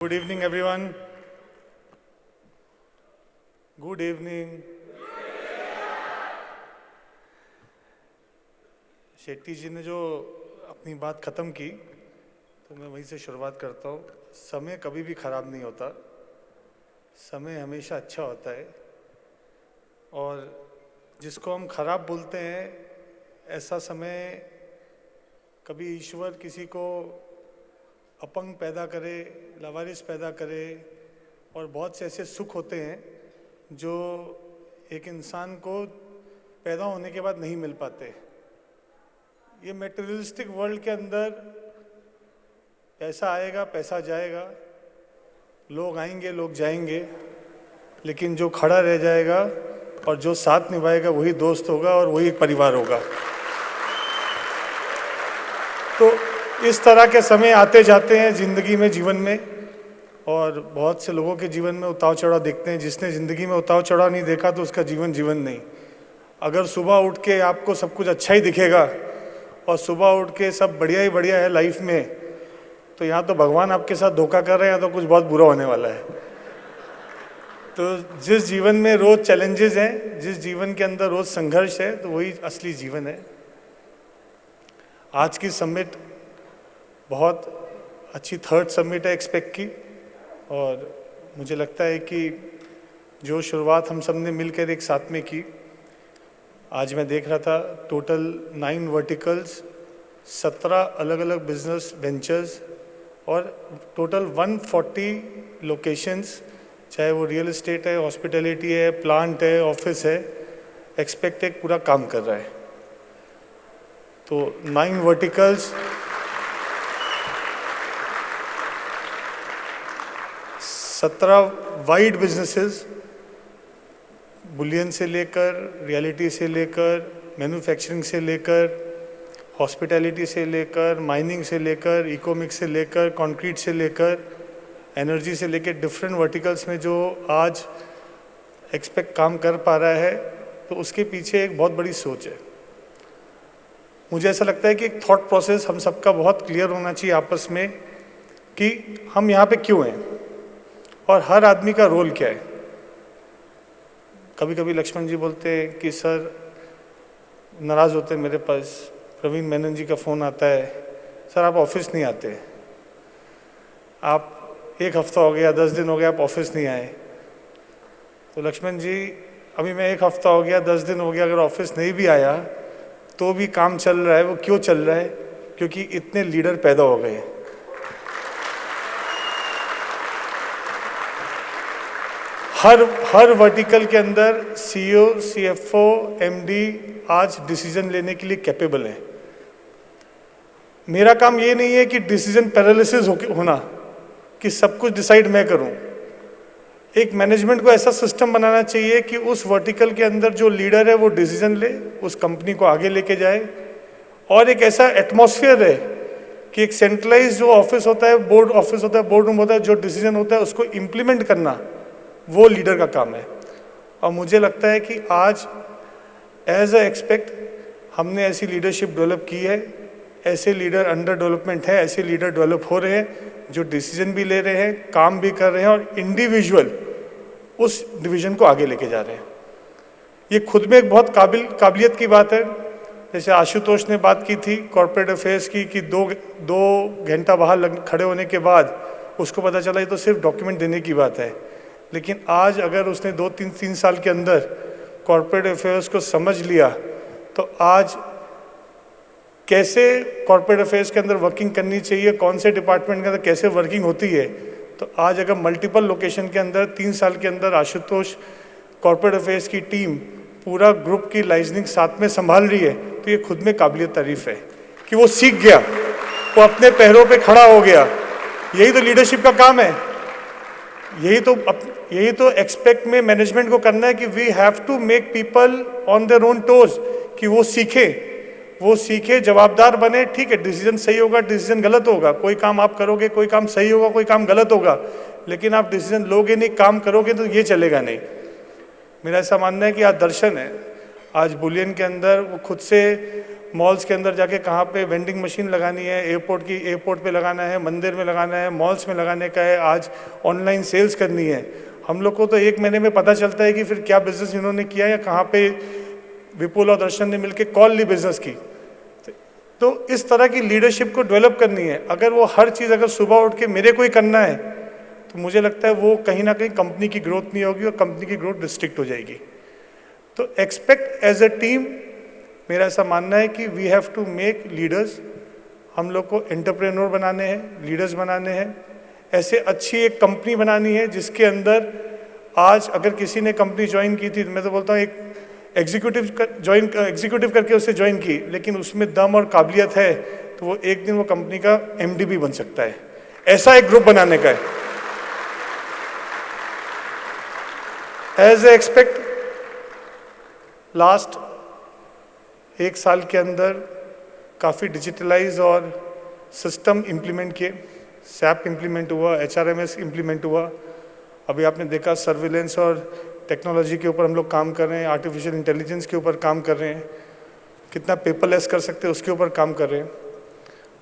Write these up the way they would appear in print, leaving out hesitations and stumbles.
Good evening, everyone. Good evening. Shetty जी ने जो अपनी बात ख़त्म की तो मैं वहीं से शुरुआत करता हूँ। समय कभी भी ख़राब नहीं होता, समय हमेशा अच्छा होता है। और जिसको हम ख़राब बोलते हैं, ऐसा समय कभी ईश्वर किसी को अपंग पैदा करे, लावारिस पैदा करे, और बहुत से ऐसे सुख होते हैं जो एक इंसान को पैदा होने के बाद नहीं मिल पाते। ये मेटेरियलिस्टिक वर्ल्ड के अंदर पैसा आएगा, पैसा जाएगा, लोग आएंगे, लोग जाएंगे, लेकिन जो खड़ा रह जाएगा और जो साथ निभाएगा वही दोस्त होगा और वही एक परिवार होगा। तो इस तरह के समय आते जाते हैं ज़िंदगी में, जीवन में, और बहुत से लोगों के जीवन में उतार चढ़ाव देखते हैं। जिसने ज़िंदगी में उतार चढ़ाव नहीं देखा तो उसका जीवन जीवन नहीं। अगर सुबह उठ के आपको सब कुछ अच्छा ही दिखेगा और सुबह उठ के सब बढ़िया ही बढ़िया है लाइफ में, तो यहाँ तो भगवान आपके साथ धोखा कर रहे हैं, या तो कुछ बहुत बुरा होने वाला है। तो जिस जीवन में रोज़ चैलेंजेस हैं, जिस जीवन के अंदर रोज़ संघर्ष है, तो वही असली जीवन है। आज की समिट बहुत अच्छी थर्ड समिट है एक्सपेक्ट की, और मुझे लगता है कि जो शुरुआत हम सब ने मिलकर एक साथ में की, आज मैं देख रहा था टोटल 9 वर्टिकल्स, 17 अलग अलग बिजनेस वेंचर्स और टोटल 140 लोकेशंस, चाहे वो रियल एस्टेट है, हॉस्पिटैलिटी है, प्लांट है, ऑफिस है, एक्सपेक्ट एक पूरा काम कर रहा है। तो 9 वर्टिकल्स, 17 वाइड बिजनेसेस, बुलियन से लेकर, रियलिटी से लेकर, मैन्युफैक्चरिंग से लेकर, हॉस्पिटैलिटी से लेकर, माइनिंग से लेकर, इकोमिक्स से लेकर, कंक्रीट से लेकर, एनर्जी से लेकर, डिफरेंट वर्टिकल्स में जो आज एक्सपेक्ट काम कर पा रहा है, तो उसके पीछे एक बहुत बड़ी सोच है। मुझे ऐसा लगता है कि एक थॉट प्रोसेस हम सबका बहुत क्लियर होना चाहिए आपस में कि हम यहाँ पे क्यों हैं और हर आदमी का रोल क्या है। कभी कभी लक्ष्मण जी बोलते हैं कि सर, नाराज़ होते हैं मेरे पास, प्रवीण मेनन जी का फ़ोन आता है, सर आप ऑफिस नहीं आते, आप 1 हफ्ता हो गया, 10 दिन हो गया, आप ऑफिस नहीं आए। तो लक्ष्मण जी, अभी मैं 1 हफ्ता हो गया, 10 दिन हो गया, अगर ऑफिस नहीं भी आया तो भी काम चल रहा है। वो क्यों चल रहा है? क्योंकि इतने लीडर पैदा हो गए। हर वर्टिकल के अंदर सीईओ, सीएफओ, एमडी आज डिसीजन लेने के लिए कैपेबल है। मेरा काम ये नहीं है कि डिसीजन पैरालिसिस होना, कि सब कुछ डिसाइड मैं करूं। एक मैनेजमेंट को ऐसा सिस्टम बनाना चाहिए कि उस वर्टिकल के अंदर जो लीडर है वो डिसीजन ले, उस कंपनी को आगे लेके जाए, और एक ऐसा एटमॉस्फेयर है कि एक सेंट्रलाइज जो ऑफिस होता है, बोर्ड ऑफिस होता है, बोर्ड रूम होता है, जो डिसीजन होता है उसको इम्प्लीमेंट करना वो लीडर का काम है। और मुझे लगता है कि आज एज अ एक्सपेक्ट हमने ऐसी लीडरशिप डेवलप की है, ऐसे लीडर अंडर डेवलपमेंट है, ऐसे लीडर डेवलप हो रहे हैं जो डिसीजन भी ले रहे हैं, काम भी कर रहे हैं, और इंडिविजुअल उस डिवीजन को आगे लेके जा रहे हैं। ये खुद में एक बहुत काबिलियत की बात है। जैसे आशुतोष ने बात की थी कॉर्पोरेट अफेयर्स की, कि दो घंटा बाहर खड़े होने के बाद उसको पता चला ये तो सिर्फ डॉक्यूमेंट देने की बात है। लेकिन आज अगर उसने 2-3 साल के अंदर कॉर्पोरेट अफेयर्स को समझ लिया, तो आज कैसे कॉर्पोरेट अफेयर्स के अंदर वर्किंग करनी चाहिए, कौन से डिपार्टमेंट के अंदर कैसे वर्किंग होती है, तो आज अगर मल्टीपल लोकेशन के अंदर 3 साल के अंदर आशुतोष कॉर्पोरेट अफेयर्स की टीम पूरा ग्रुप की लाइजनिंग साथ में संभाल रही है, तो ये खुद में काबिलियत तारीफ है कि वो सीख गया, वो अपने पैरों पे खड़ा हो गया। यही तो लीडरशिप का काम है। यही तो एक्सपेक्ट में मैनेजमेंट को करना है कि we have to make people on their own toes, कि वो सीखे, जवाबदार बने। ठीक है, डिसीजन सही होगा, डिसीजन गलत होगा, कोई काम आप करोगे, कोई काम सही होगा, कोई काम गलत होगा, लेकिन आप डिसीजन लोगे नहीं, काम करोगे तो ये चलेगा नहीं। मेरा ऐसा मानना है कि आज दर्शन है, आज बुलियन के अंदर वो खुद से मॉल्स के अंदर जाके कहाँ पे वेंडिंग मशीन लगानी है, एयरपोर्ट पे लगाना है, मंदिर में लगाना है, मॉल्स में लगाने का है, आज ऑनलाइन सेल्स करनी है। हम लोग को तो 1 महीने में पता चलता है कि फिर क्या बिजनेस इन्होंने किया या कहाँ पे विपुल और दर्शन ने मिलकर कॉल ली बिजनेस की। तो इस तरह की लीडरशिप को डेवलप करनी है। अगर वो हर चीज़ अगर सुबह उठ के मेरे को ही करना है तो मुझे लगता है वो कहीं ना कहीं कंपनी की ग्रोथ नहीं होगी और कंपनी की ग्रोथ रिस्ट्रिक्ट हो जाएगी। तो एक्सपेक्ट एज अ टीम, मेरा ऐसा मानना है कि we have to make leaders. हम लोग को एंटरप्रेन्योर बनाने हैं, लीडर्स बनाने हैं, ऐसे अच्छी एक कंपनी बनानी है जिसके अंदर आज अगर किसी ने कंपनी ज्वाइन की थी, मैं तो बोलता हूँ एक एग्जीक्यूटिव करके उसे ज्वाइन की, लेकिन उसमें दम और काबिलियत है तो वो एक दिन वो कंपनी का एमडी भी बन सकता है। ऐसा एक ग्रुप बनाने का है। एज ए एक्सपेक्ट लास्ट 1 साल के अंदर काफ़ी डिजिटलाइज और सिस्टम इम्प्लीमेंट किए। सैप इम्प्लीमेंट हुआ, HRMS इम्प्लीमेंट हुआ। अभी आपने देखा सर्विलेंस और टेक्नोलॉजी के ऊपर हम लोग काम कर रहे हैं, आर्टिफिशियल इंटेलिजेंस के ऊपर काम कर रहे हैं, कितना पेपरलेस कर सकते हैं उसके ऊपर काम कर रहे हैं।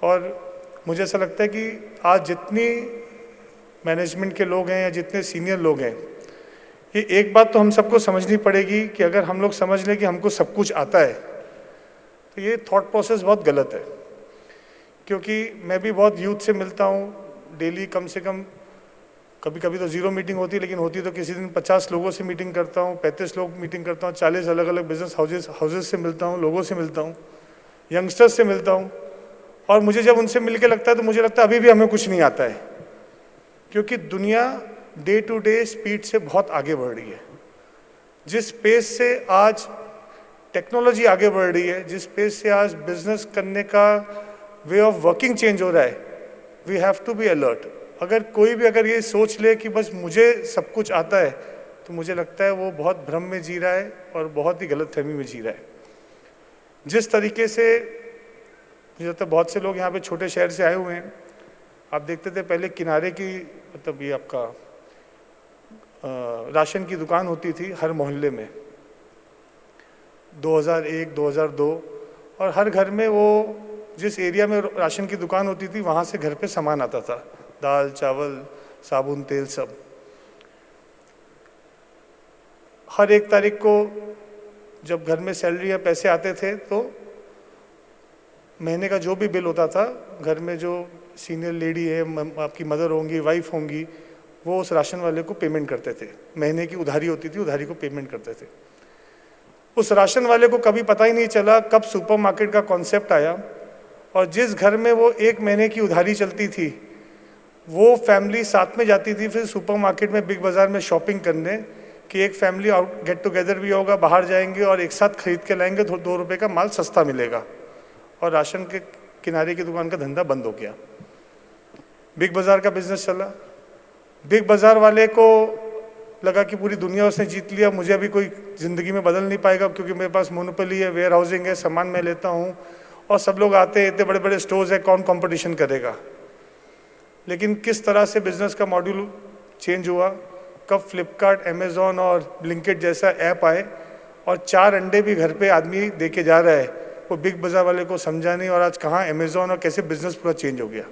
और मुझे ऐसा लगता है कि आज जितनी मैनेजमेंट के लोग हैं या जितने सीनियर लोग हैं, ये एक बात तो हम सबको समझनी पड़ेगी कि अगर हम लोग समझ लें कि हमको सब कुछ आता है तो ये थॉट प्रोसेस बहुत गलत है। क्योंकि मैं भी बहुत यूथ से मिलता हूँ डेली, कम से कम कभी कभी तो 0 मीटिंग होती है, लेकिन होती तो किसी दिन 50 लोगों से मीटिंग करता हूँ, 35 लोग मीटिंग करता हूँ, 40 अलग अलग बिजनेस हाउसेज से मिलता हूँ, लोगों से मिलता हूँ, यंगस्टर्स से मिलता हूँ। और मुझे जब उनसे मिल के लगता है तो मुझे लगता है अभी भी हमें कुछ नहीं आता है, क्योंकि दुनिया डे टू डे स्पीड से बहुत आगे बढ़ रही है। जिस पेस से आज टेक्नोलॉजी आगे बढ़ रही है, जिस पेस से आज बिजनेस करने का वे ऑफ वर्किंग चेंज हो रहा है, we have to be alert. अगर कोई भी अगर ये सोच ले कि बस मुझे सब कुछ आता है तो मुझे लगता है वो बहुत भ्रम में जी रहा है और बहुत ही गलतफहमी में जी रहा है। जिस तरीके से मुझे लगता है बहुत से लोग यहाँ पे छोटे शहर से आए हुए हैं। आप देखते थे पहले किनारे की, मतलब ये आपका राशन की दुकान होती थी हर मोहल्ले में, 2001 2002, और हर घर में वो जिस एरिया में राशन की दुकान होती थी वहाँ से घर पे सामान आता था, दाल चावल साबुन तेल सब। हर 1 तारीख को जब घर में सैलरी या पैसे आते थे तो महीने का जो भी बिल होता था, घर में जो सीनियर लेडी है, आपकी मदर होंगी, वाइफ होंगी, वो उस राशन वाले को पेमेंट करते थे। महीने की उधारी होती थी, उधारी को पेमेंट करते थे। उस राशन वाले को कभी पता ही नहीं चला कब सुपरमार्केट का कॉन्सेप्ट आया, और जिस घर में वो 1 महीने की उधारी चलती थी वो फैमिली साथ में जाती थी फिर सुपरमार्केट में, बिग बाज़ार में शॉपिंग करने, कि एक फैमिली आउट गेट टुगेदर भी होगा, बाहर जाएंगे और एक साथ खरीद के लाएंगे, 2 रुपये का माल सस्ता मिलेगा। और राशन के किनारे की दुकान का धंधा बंद हो गया, बिग बाज़ार का बिजनेस चला। बिग बाज़ार वाले को लगा कि पूरी दुनिया उसने जीत लिया, मुझे अभी कोई ज़िंदगी में बदल नहीं पाएगा, क्योंकि मेरे पास मोनोपोली है, वेयर हाउसिंग है, सामान मैं लेता हूँ और सब लोग आते हैं, इतने बड़े बड़े स्टोर्स है, कौन कंपटीशन करेगा। लेकिन किस तरह से बिजनेस का मॉड्यूल चेंज हुआ, कब फ्लिपकार्ट, अमेज़ॉन और ब्लिंकिट जैसा ऐप आए और 4 अंडे भी घर पे आदमी दे के जा रहा है, वो बिग बाज़ार वाले को समझा नहीं, और आज कहाँ अमेज़ॉन और कैसे बिजनेस पूरा चेंज हो गया।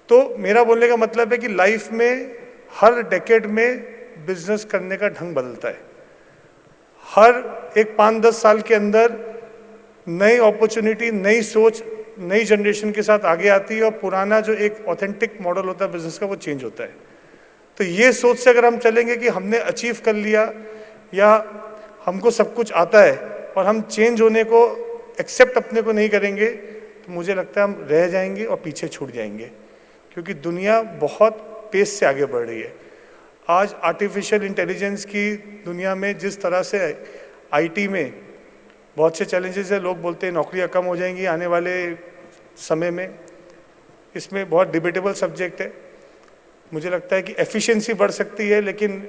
तो मेरा बोलने का मतलब है कि लाइफ में हर डेकेड में बिजनेस करने का ढंग बदलता है। हर एक 5-10 साल के अंदर नई अपॉर्चुनिटी, नई सोच, नई जनरेशन के साथ आगे आती है, और पुराना जो एक ऑथेंटिक मॉडल होता है बिजनेस का वो चेंज होता है। तो ये सोच से अगर हम चलेंगे कि हमने अचीव कर लिया या हमको सब कुछ आता है और हम चेंज होने को एक्सेप्ट अपने को नहीं करेंगे, तो मुझे लगता है हम रह जाएंगे और पीछे छूट जाएंगे, क्योंकि दुनिया बहुत पेस से आगे बढ़ रही है। आज आर्टिफिशियल इंटेलिजेंस की दुनिया में जिस तरह से आईटी में बहुत से चैलेंजेस है, लोग बोलते हैं नौकरियां कम हो जाएंगी आने वाले समय में, इसमें बहुत डिबेटेबल सब्जेक्ट है। मुझे लगता है कि एफिशिएंसी बढ़ सकती है, लेकिन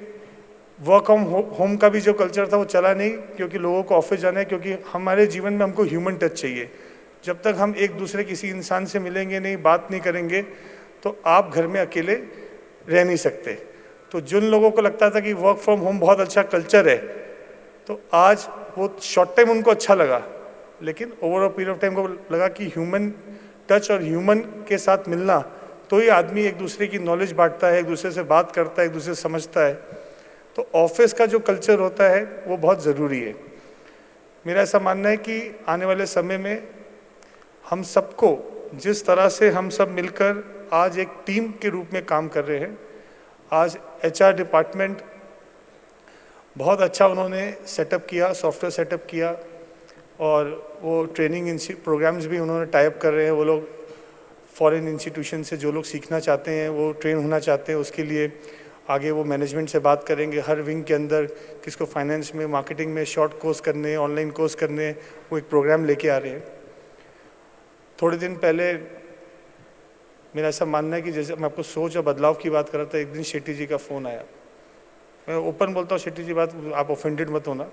वर्क होम का भी जो कल्चर था वो चला नहीं, क्योंकि लोगों को ऑफिस जाना है, क्योंकि हमारे जीवन में हमको ह्यूमन टच चाहिए। जब तक हम एक दूसरे किसी इंसान से मिलेंगे नहीं, बात नहीं करेंगे, तो आप घर में अकेले रह नहीं सकते। तो जिन लोगों को लगता था कि वर्क फ्रॉम होम बहुत अच्छा कल्चर है, तो आज वो शॉर्ट टाइम उनको अच्छा लगा, लेकिन over a period of time को लगा कि ह्यूमन टच और ह्यूमन के साथ मिलना, तो ही आदमी एक दूसरे की नॉलेज बांटता है, एक दूसरे से बात करता है, एक दूसरे से समझता है। तो ऑफिस का जो कल्चर होता है वो बहुत ज़रूरी है। मेरा ऐसा मानना है कि आने वाले समय में हम सबको, जिस तरह से हम सब मिलकर आज एक टीम के रूप में काम कर रहे हैं, आज HR डिपार्टमेंट बहुत अच्छा उन्होंने सेटअप किया, सॉफ्टवेयर सेटअप किया, और वो ट्रेनिंग प्रोग्राम्स भी उन्होंने टाइप कर रहे हैं। वो लोग फॉरेन इंस्टीट्यूशन से जो लोग सीखना चाहते हैं, वो ट्रेन होना चाहते हैं, उसके लिए आगे वो मैनेजमेंट से बात करेंगे। हर विंग के अंदर किसको फाइनेंस में, मार्केटिंग में शॉर्ट कोर्स करने, ऑनलाइन कोर्स करने, वो एक प्रोग्राम लेके आ रहे हैं। थोड़े दिन पहले मेरा ऐसा मानना है कि जैसे मैं आपको सोच और बदलाव की बात कर रहा था, एक दिन शेट्टी जी का फ़ोन आया। मैं ओपन बोलता हूँ शेट्टी जी, बात आप ऑफेंडेड मत होना,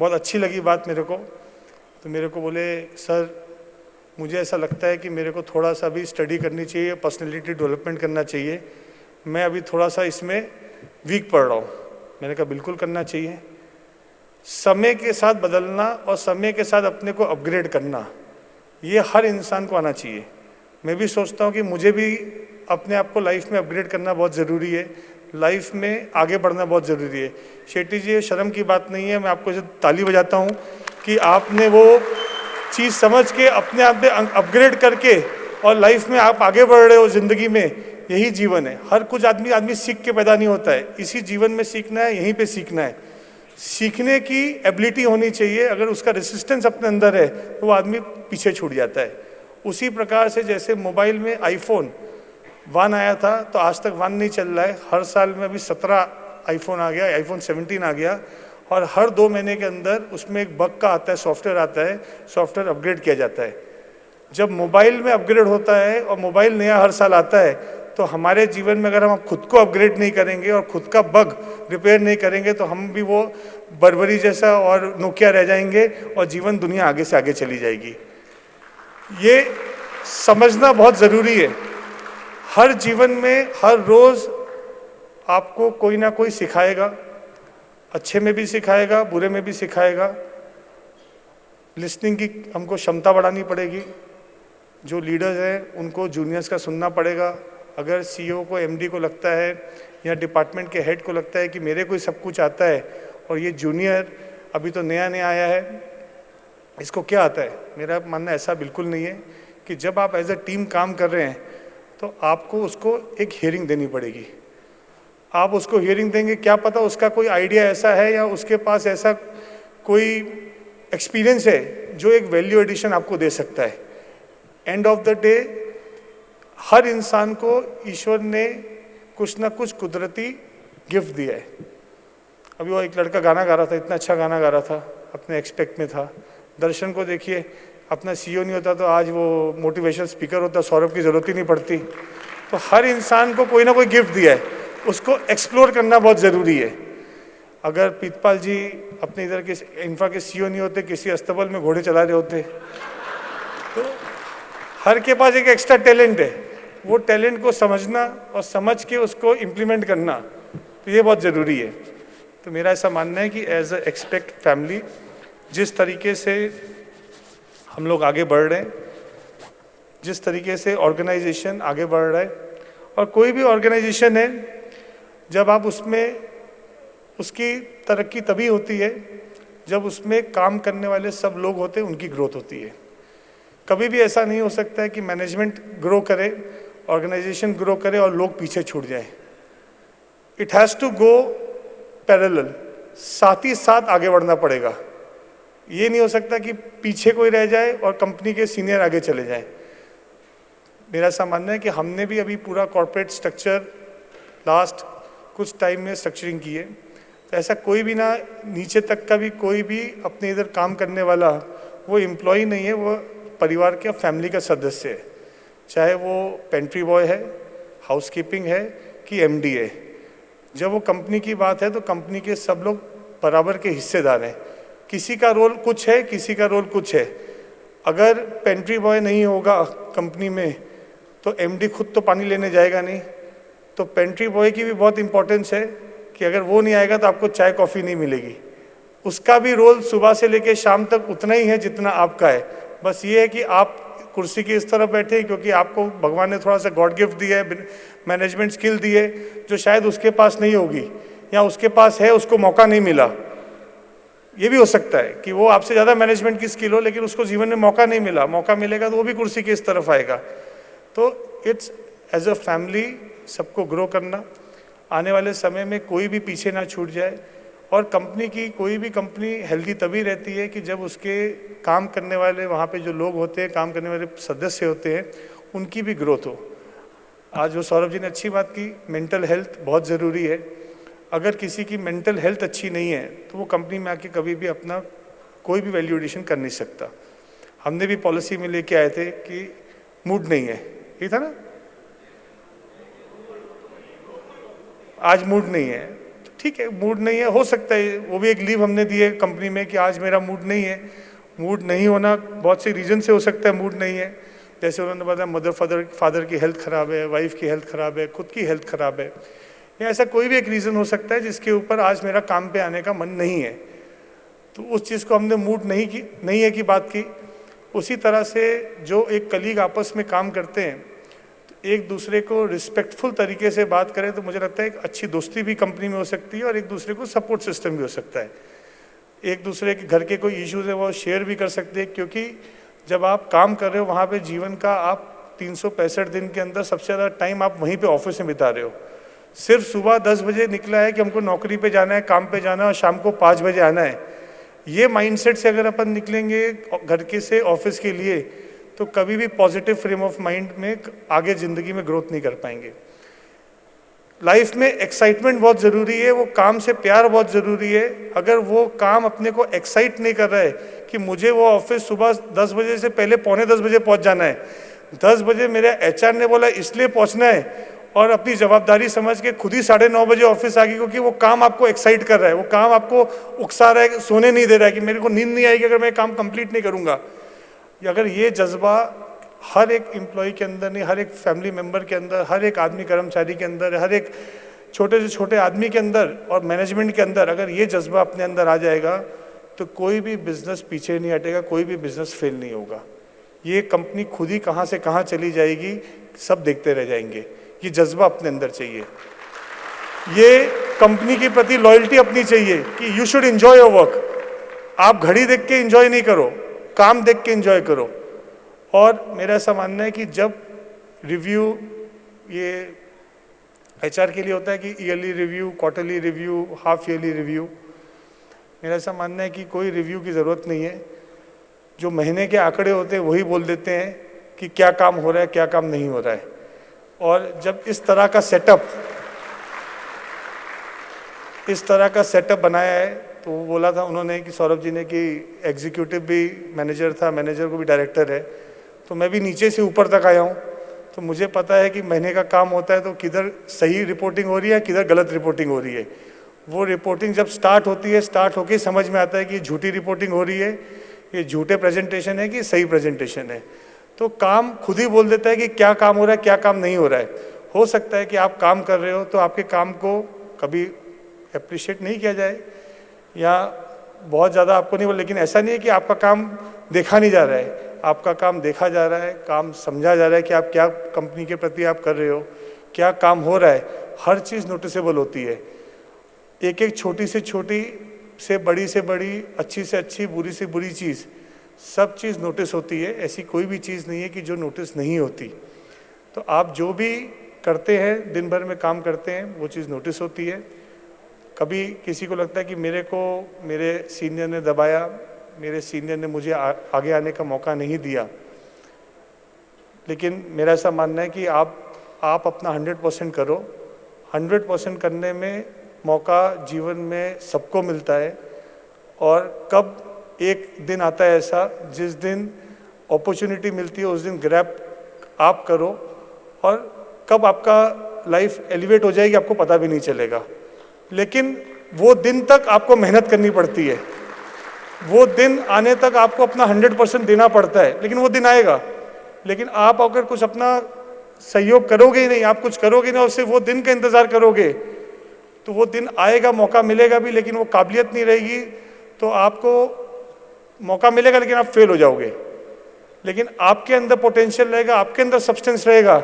बहुत अच्छी लगी बात मेरे को। तो मेरे को बोले, सर मुझे ऐसा लगता है कि मेरे को थोड़ा सा भी स्टडी करनी चाहिए, पर्सनैलिटी डेवलपमेंट करना चाहिए, मैं अभी थोड़ा सा इसमें वीक पड़ रहा हूँ। मैंने कहा बिल्कुल करना चाहिए। समय के साथ बदलना और समय के साथ अपने को अपग्रेड करना, ये हर इंसान को आना चाहिए। मैं भी सोचता हूँ कि मुझे भी अपने आप को लाइफ में अपग्रेड करना बहुत ज़रूरी है, लाइफ में आगे बढ़ना बहुत ज़रूरी है। शेट्टी जी, शर्म की बात नहीं है, मैं आपको ताली बजाता हूँ कि आपने वो चीज़ समझ के अपने आप में अपग्रेड करके और लाइफ में आप आगे बढ़ रहे हो ज़िंदगी में। यही जीवन है। हर कुछ आदमी सीख के पैदा नहीं होता है, इसी जीवन में सीखना है, यहीं पे सीखना है। सीखने की एबिलिटी होनी चाहिए, अगर उसका रेसिस्टेंस अपने अंदर है तो वो आदमी पीछे छूट जाता है। उसी प्रकार से जैसे मोबाइल में iPhone 1 आया था तो आज तक 1 नहीं चल रहा है, हर साल में अभी 17 iPhone आ गया, iPhone 17 आ गया, और हर 2 महीने के अंदर उसमें एक बग का आता है, सॉफ्टवेयर आता है, सॉफ्टवेयर अपग्रेड किया जाता है। जब मोबाइल में अपग्रेड होता है और मोबाइल नया हर साल आता है, तो हमारे जीवन में अगर हम खुद को अपग्रेड नहीं करेंगे और खुद का बग रिपेयर नहीं करेंगे तो हम भी वो बर्बरी जैसा और नोकिया रह जाएंगे और जीवन दुनिया आगे से आगे चली जाएगी। ये समझना बहुत ज़रूरी है। हर जीवन में हर रोज़ आपको कोई ना कोई सिखाएगा, अच्छे में भी सिखाएगा, बुरे में भी सिखाएगा। लिसनिंग की हमको क्षमता बढ़ानी पड़ेगी। जो लीडर्स हैं उनको जूनियर्स का सुनना पड़ेगा। अगर CEO को, MD को लगता है या डिपार्टमेंट के हेड को लगता है कि मेरे को सब कुछ आता है और ये जूनियर अभी तो नया नया आया है, इसको क्या आता है, मेरा मानना ऐसा बिल्कुल नहीं है। कि जब आप एज अ टीम काम कर रहे हैं तो आपको उसको एक हियरिंग देनी पड़ेगी। आप उसको हियरिंग देंगे, क्या पता उसका कोई आइडिया ऐसा है या उसके पास ऐसा कोई एक्सपीरियंस है जो एक वैल्यू एडिशन आपको दे सकता है। एंड ऑफ द डे हर इंसान को ईश्वर ने कुछ ना कुछ कुदरती गिफ्ट दिया है। अभी वो एक लड़का गाना गा रहा था, इतना अच्छा गाना गा रहा था, अपने एक्सपेक्ट में था। दर्शन को देखिए, अपना CEO नहीं होता तो आज वो मोटिवेशनल स्पीकर होता, सौरभ की ज़रूरत ही नहीं पड़ती। तो हर इंसान को कोई ना कोई गिफ्ट दिया है, उसको एक्सप्लोर करना बहुत ज़रूरी है। अगर पीतपाल जी अपने इधर के इंफ्रा के CEO नहीं होते, किसी अस्तबल में घोड़े चला रहे होते, तो हर के पास एक एक्स्ट्रा टैलेंट है, वो टैलेंट को समझना और समझ के उसको इम्प्लीमेंट करना, तो ये बहुत ज़रूरी है। तो मेरा ऐसा मानना है कि एज अ एक्सपेक्ट फैमिली जिस तरीके से हम लोग आगे बढ़ रहे हैं, जिस तरीके से ऑर्गेनाइजेशन आगे बढ़ रहा है, और कोई भी ऑर्गेनाइजेशन है जब आप उसमें, उसकी तरक्की तभी होती है जब उसमें काम करने वाले सब लोग होते हैं, उनकी ग्रोथ होती है। कभी भी ऐसा नहीं हो सकता है कि मैनेजमेंट ग्रो करे, ऑर्गेनाइजेशन ग्रो करे और लोग पीछे छूट जाएं। It has to go parallel, साथ ही साथ आगे बढ़ना पड़ेगा। ये नहीं हो सकता कि पीछे कोई रह जाए और कंपनी के सीनियर आगे चले जाएं। मेरा ऐसा मानना है कि हमने भी अभी पूरा कॉर्पोरेट स्ट्रक्चर लास्ट कुछ टाइम में स्ट्रक्चरिंग की है, तो ऐसा कोई भी ना, नीचे तक का भी कोई भी अपने इधर काम करने वाला वो एम्प्लॉय नहीं है, वो परिवार के फैमिली का सदस्य है। चाहे वो पेंट्री बॉय है, हाउसकीपिंग है कि MD है। जब वो कंपनी की बात है तो कंपनी के सब लोग बराबर के हिस्सेदार हैं। किसी का रोल कुछ है, किसी का रोल कुछ है। अगर पेंट्री बॉय नहीं होगा कंपनी में तो MD खुद तो पानी लेने जाएगा नहीं। तो पेंट्री बॉय की भी बहुत इंपॉर्टेंस है कि अगर वो नहीं आएगा तो आपको चाय कॉफ़ी नहीं मिलेगी। उसका भी रोल सुबह से लेकर शाम तक उतना ही है जितना आपका है। बस ये है कि आप कुर्सी की इस तरफ बैठे हैं क्योंकि आपको भगवान ने थोड़ा सा गॉड गिफ्ट दिया है, मैनेजमेंट स्किल दी है जो शायद उसके पास नहीं होगी, या उसके पास है उसको मौका नहीं मिला। ये भी हो सकता है कि वो आपसे ज़्यादा मैनेजमेंट की स्किल हो लेकिन उसको जीवन में मौका नहीं मिला, मौका मिलेगा तो वो भी कुर्सी की इस तरफ आएगा। तो इट्स एज अ फैमिली सबको ग्रो करना, आने वाले समय में कोई भी पीछे ना छूट जाए। और कंपनी की कोई भी कंपनी हेल्दी तभी रहती है कि जब उसके काम करने वाले वहाँ पे जो लोग होते हैं, काम करने वाले सदस्य होते हैं, उनकी भी ग्रोथ हो। आज जो सौरभ जी ने अच्छी बात की, मेंटल हेल्थ बहुत ज़रूरी है। अगर किसी की मेंटल हेल्थ अच्छी नहीं है तो वो कंपनी में आके कभी भी अपना कोई भी वैल्यू एडिशन कर नहीं सकता। हमने भी पॉलिसी में लेके आए थे कि मूड नहीं है, ये था ना, आज मूड नहीं है, तो ठीक है, मूड नहीं है, हो सकता है, वो भी एक लीव हमने दी है कंपनी में कि आज मेरा मूड नहीं है। मूड नहीं होना बहुत से रीज़न से हो सकता है, मूड नहीं है, जैसे उन्होंने बताया मदर फादर की हेल्थ ख़राब है, वाइफ की हेल्थ ख़राब है, खुद की हेल्थ ख़राब है, या ऐसा कोई भी एक रीज़न हो सकता है जिसके ऊपर आज मेरा काम पे आने का मन नहीं है। तो उस चीज़ को हमने मूड नहीं है की बात की। उसी तरह से जो एक कलीग आपस में काम करते हैं, तो एक दूसरे को रिस्पेक्टफुल तरीके से बात करें तो मुझे लगता है एक अच्छी दोस्ती भी कंपनी में हो सकती है और एक दूसरे को सपोर्ट सिस्टम भी हो सकता है। एक दूसरे के घर के कोई इश्यूज़ है वो शेयर भी कर सकते हैं, क्योंकि जब आप काम कर रहे हो वहाँ पे जीवन का आप 365 दिन के अंदर सबसे ज़्यादा टाइम आप वहीं पे ऑफिस में बिता रहे हो। सिर्फ सुबह 10 बजे निकला है कि हमको नौकरी पे जाना है, काम पे जाना है और शाम को 5 बजे आना है। ये माइंडसेट से अगर अपन निकलेंगे घर के से ऑफिस के लिए तो कभी भी पॉजिटिव फ्रेम ऑफ माइंड में आगे ज़िंदगी में ग्रोथ नहीं कर पाएंगे। लाइफ में एक्साइटमेंट बहुत ज़रूरी है, वो काम से प्यार बहुत ज़रूरी है। अगर वो काम अपने को एक्साइट नहीं कर रहा है कि मुझे वो ऑफिस सुबह 10 बजे से पहले 9:45 बजे पहुंच जाना है, 10 बजे मेरे एचआर ने बोला इसलिए पहुंचना है, और अपनी जवाबदारी समझ के खुद ही 9:30 बजे ऑफिस आ गई, क्योंकि वो काम आपको एक्साइट कर रहा है, वो काम आपको उकसा रहा है, सोने नहीं दे रहा है कि मेरे को नींद नहीं आएगी अगर मैं काम कंप्लीट नहीं करूँगा। अगर ये जज्बा हर एक एम्प्लॉय के अंदर नहीं, हर एक फैमिली मेम्बर के अंदर, हर एक आदमी कर्मचारी के अंदर, हर एक छोटे से छोटे आदमी के अंदर और मैनेजमेंट के अंदर अगर ये जज्बा अपने अंदर आ जाएगा तो कोई भी बिजनेस पीछे नहीं हटेगा, कोई भी बिजनेस फेल नहीं होगा। ये कंपनी खुद ही कहाँ से कहाँ चली जाएगी सब देखते रह जाएंगे। ये जज्बा अपने अंदर चाहिए, ये कंपनी के प्रति लॉयल्टी अपनी चाहिए कि you should enjoy your work. आप घड़ी देख के एंजॉय नहीं करो, काम देख के एंजॉय करो। और मेरा ऐसा मानना है कि जब रिव्यू, ये एचआर के लिए होता है कि yearly review, quarterly review, half yearly review, मेरा ऐसा मानना है कि कोई रिव्यू की ज़रूरत नहीं है। जो महीने के आंकड़े होते हैं वही बोल देते हैं कि क्या काम हो रहा है, क्या काम नहीं हो रहा है। और जब इस तरह का सेटअप बनाया है तो वो बोला था उन्होंने कि सौरभ जी ने कि एग्जीक्यूटिव भी मैनेजर था, मैनेजर को भी डायरेक्टर है, तो मैं भी नीचे से ऊपर तक आया हूँ, तो मुझे पता है कि महीने का काम होता है तो किधर सही रिपोर्टिंग हो रही है, किधर गलत रिपोर्टिंग हो रही है। वो रिपोर्टिंग जब स्टार्ट होती है, स्टार्ट होके समझ में आता है कि झूठी रिपोर्टिंग हो रही है, ये झूठे प्रेजेंटेशन है कि सही प्रेजेंटेशन है। तो काम खुद ही बोल देता है कि क्या काम हो रहा है, क्या काम नहीं हो रहा है। हो सकता है कि आप काम कर रहे हो तो आपके काम को कभी अप्रिशिएट नहीं किया जाए या बहुत ज़्यादा आपको नहीं बोला, लेकिन ऐसा नहीं है कि आपका काम देखा नहीं जा रहा है, आपका काम देखा जा रहा है, काम समझा जा रहा है कि आप क्या कंपनी के प्रति आप कर रहे हो, क्या काम हो रहा है। हर चीज़ नोटिसेबल होती है, एक एक छोटी से बड़ी, अच्छी से अच्छी, बुरी से बुरी चीज़, सब चीज़ नोटिस होती है। ऐसी कोई भी चीज़ नहीं है कि जो नोटिस नहीं होती। तो आप जो भी करते हैं, दिन भर में काम करते हैं, वो चीज़ नोटिस होती है। कभी किसी को लगता है कि मेरे को मेरे सीनियर ने दबाया, मेरे सीनियर ने मुझे आगे आने का मौका नहीं दिया, लेकिन मेरा ऐसा मानना है कि आप अपना 100% करो। 100% करने में मौका जीवन में सबको मिलता है, और कब एक दिन आता है ऐसा जिस दिन अपॉर्चुनिटी मिलती है उस दिन ग्रैब आप करो, और कब आपका लाइफ एलिवेट हो जाएगी आपको पता भी नहीं चलेगा। लेकिन वो दिन तक आपको मेहनत करनी पड़ती है, वो दिन आने तक आपको अपना 100% देना पड़ता है, लेकिन वो दिन आएगा। लेकिन आप अगर कुछ अपना सहयोग करोगे ही नहीं, आप कुछ करोगे नहीं और सिर्फ वो दिन का इंतज़ार करोगे, तो वो दिन आएगा, मौका मिलेगा भी, लेकिन वो काबिलियत नहीं रहेगी, तो आपको मौका मिलेगा, लेकिन आप फेल हो जाओगे। लेकिन आपके अंदर पोटेंशियल रहेगा, आपके अंदर सब्सटेंस रहेगा,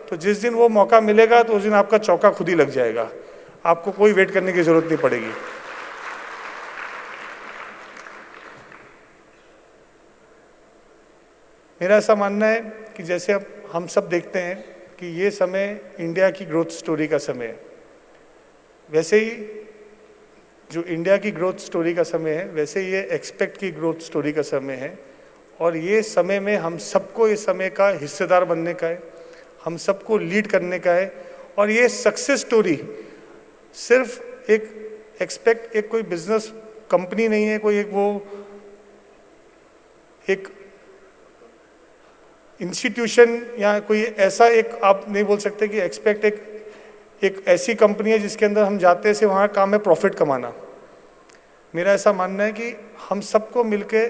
तो जिस दिन वो मौका मिलेगा तो उस दिन आपका चौका खुद ही लग जाएगा, आपको कोई वेट करने की जरूरत नहीं पड़ेगी। मेरा ऐसा मानना है कि जैसे अब हम सब देखते हैं कि ये समय इंडिया की ग्रोथ स्टोरी का समय है, वैसे ही जो इंडिया की ग्रोथ स्टोरी का समय है, वैसे ये एक्सपेक्ट की ग्रोथ स्टोरी का समय है। और ये समय में हम सबको इस समय का हिस्सेदार बनने का है, हम सबको लीड करने का है। और ये सक्सेस स्टोरी सिर्फ एक एक्सपेक्ट एक कोई बिजनेस कंपनी नहीं है, कोई एक इंस्टीट्यूशन या कोई ऐसा एक आप नहीं बोल सकते कि एक्सपेक्ट एक ऐसी कंपनी है जिसके अंदर हम जाते से वहाँ काम है प्रॉफिट कमाना। मेरा ऐसा मानना है कि हम सबको मिलके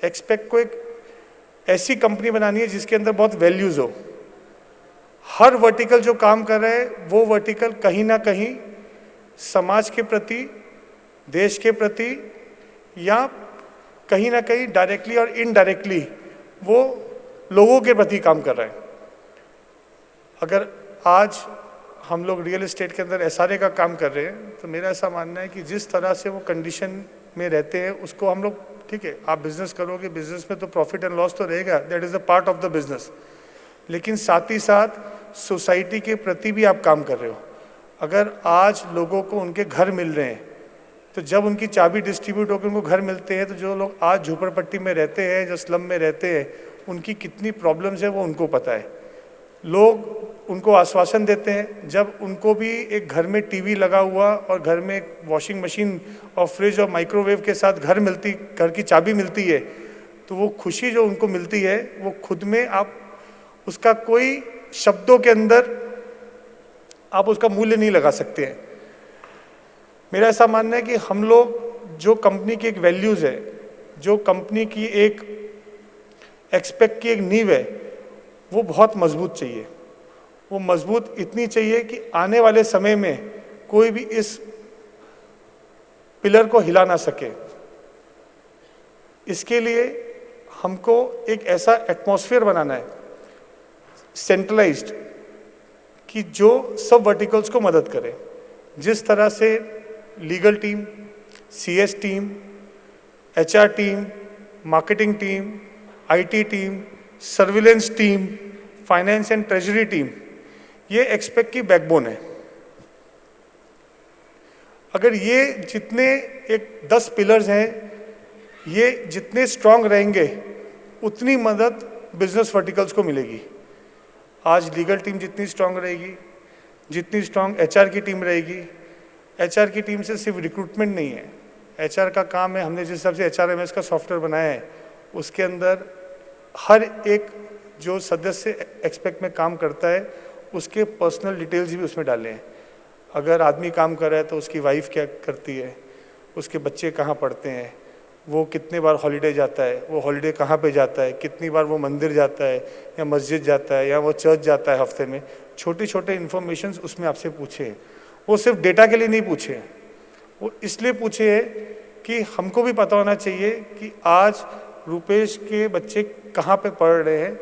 एक्सपेक्ट को एक ऐसी कंपनी बनानी है जिसके अंदर बहुत वैल्यूज़ हो। हर वर्टिकल जो काम कर रहे हैं वो वर्टिकल कहीं ना कहीं समाज के प्रति, देश के प्रति या कहीं ना कहीं डायरेक्टली और इनडायरेक्टली वो लोगों के प्रति काम कर रहे हैं। अगर आज हम लोग रियल एस्टेट के अंदर एसआरए का काम कर रहे हैं तो मेरा ऐसा मानना है कि जिस तरह से वो कंडीशन में रहते हैं उसको हम लोग, ठीक है आप बिजनेस करोगे, बिजनेस में तो प्रॉफिट एंड लॉस तो रहेगा, that is a part of the business, लेकिन साथ ही साथ सोसाइटी के प्रति भी आप काम कर रहे हो। अगर आज लोगों को उनके घर मिल रहे हैं तो जब उनकी चाबी डिस्ट्रीब्यूट होकर उनको घर मिलते हैं तो जो लोग आज झोपड़पट्टी में रहते हैं, जो स्लम में रहते हैं, उनकी कितनी प्रॉब्लम्स है वो उनको पता है। लोग उनको आश्वासन देते हैं, जब उनको भी एक घर में टीवी लगा हुआ और घर में एक वॉशिंग मशीन और फ्रिज और माइक्रोवेव के साथ घर की चाबी मिलती है, तो वो खुशी जो उनको मिलती है वो खुद में आप उसका कोई शब्दों के अंदर आप उसका मूल्य नहीं लगा सकते हैं। मेरा ऐसा मानना है कि हम लोग जो कंपनी की एक वैल्यूज़ है, जो कंपनी की एक एक्सपेक्ट की एक नींव है, वो बहुत मजबूत चाहिए। वो मजबूत इतनी चाहिए कि आने वाले समय में कोई भी इस पिलर को हिला ना सके। इसके लिए हमको एक ऐसा एटमॉस्फेयर बनाना है सेंट्रलाइज्ड कि जो सब वर्टिकल्स को मदद करे। जिस तरह से legal team, CS team, HR team, marketing team, IT team, surveillance team, finance and treasury team, ये एक्सपेक्ट की बैकबोन है। अगर ये जितने एक 10 पिलर्स हैं, ये जितने स्ट्रांग रहेंगे उतनी मदद बिजनेस वर्टिकल्स को मिलेगी। आज लीगल टीम जितनी स्ट्रांग रहेगी, जितनी स्ट्रांग एचआर की टीम रहेगी। एचआर की टीम से सिर्फ रिक्रूटमेंट नहीं है, एचआर का काम है, हमने जिस हिसाब से एचआरएमएस का सॉफ्टवेयर बनाया है उसके अंदर हर एक जो सदस्य एक्सपेक्ट में काम करता है उसके पर्सनल डिटेल्स भी उसमें डाले हैं। अगर आदमी काम कर रहा है तो उसकी वाइफ क्या करती है, उसके बच्चे कहाँ पढ़ते हैं, वो कितने बार हॉलीडे जाता है, वो हॉलीडे कहाँ पे जाता है, कितनी बार वो मंदिर जाता है या मस्जिद जाता है या वो चर्च जाता है हफ्ते में। छोटे छोटे इन्फॉर्मेशंस उसमें आपसे पूछे हैं। वो सिर्फ डेटा के लिए नहीं पूछे हैं, वो इसलिए पूछे हैं कि हमको भी पता होना चाहिए कि आज रुपेश के बच्चे कहाँ पे पढ़ रहे हैं।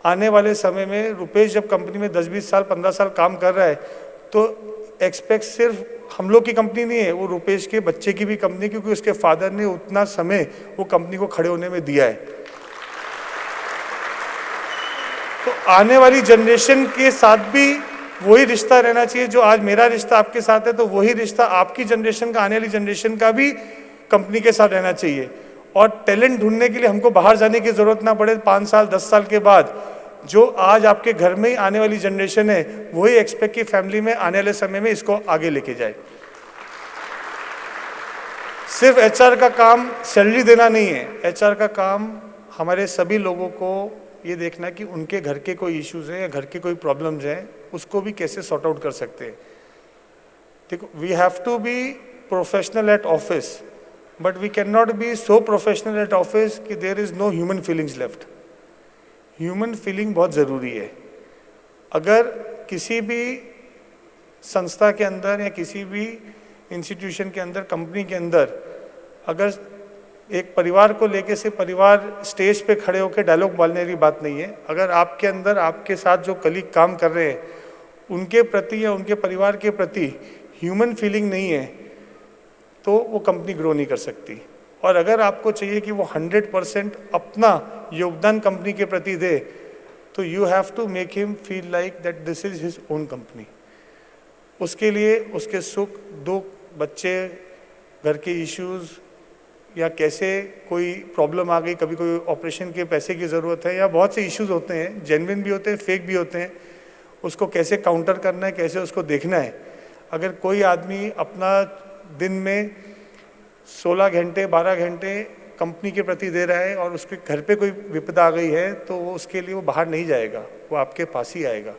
आने वाले समय में रुपेश जब कंपनी में 10-20 साल 15 साल काम कर रहा है तो एक्सपेक्ट सिर्फ हम लोग की कंपनी नहीं है, वो रुपेश के बच्चे की भी कंपनी, क्योंकि उसके फादर ने उतना समय वो कंपनी को खड़े होने में दिया है। तो आने वाली जनरेशन के साथ भी वही रिश्ता रहना चाहिए जो आज मेरा रिश्ता आपके साथ है, तो वही रिश्ता आपकी जनरेशन का, आने वाली जनरेशन का भी कंपनी के साथ रहना चाहिए। और टैलेंट ढूंढने के लिए हमको बाहर जाने की जरूरत ना पड़े। 5 साल 10 साल के बाद जो आज आपके घर में ही आने वाली जनरेशन है वही एक्सपेक्ट की फैमिली में आने वाले समय में इसको आगे लेके जाए। सिर्फ एचआर का काम सैलरी देना नहीं है, एचआर का काम हमारे सभी लोगों को ये देखना कि उनके घर के कोई इश्यूज हैं या घर के कोई प्रॉब्लम्स हैं, उसको भी कैसे सॉर्ट आउट कर सकते हैं। देखो, we have to be professional at office, but we can not be so professional at office कि there is no human feelings left. Human feeling बहुत ज़रूरी है। अगर किसी भी संस्था के अंदर या किसी भी इंस्टीट्यूशन के अंदर, कंपनी के अंदर अगर एक परिवार को लेके से परिवार स्टेज पे खड़े होकर डायलॉग बोलने की बात नहीं है। अगर आपके अंदर आपके साथ जो कलीग काम कर रहे हैं उनके प्रति या उनके परिवार के प्रति ह्यूमन फीलिंग नहीं है तो वो कंपनी ग्रो नहीं कर सकती। और अगर आपको चाहिए कि वो 100% अपना योगदान कंपनी के प्रति दे तो you have to make him feel like that this is his own company. उसके लिए उसके सुख दुख, बच्चे, घर के इश्यूज़ या कैसे कोई प्रॉब्लम आ गई, कभी कोई ऑपरेशन के पैसे की ज़रूरत है या बहुत से इश्यूज़ होते हैं, जेन्युइन भी होते हैं, फेक भी होते हैं, उसको कैसे काउंटर करना है, कैसे उसको देखना है। अगर कोई आदमी अपना दिन में 16 घंटे 12 घंटे कंपनी के प्रति दे रहा है और उसके घर पे कोई विपदा आ गई है तो वो उसके लिए वो बाहर नहीं जाएगा, वो आपके पास ही आएगा।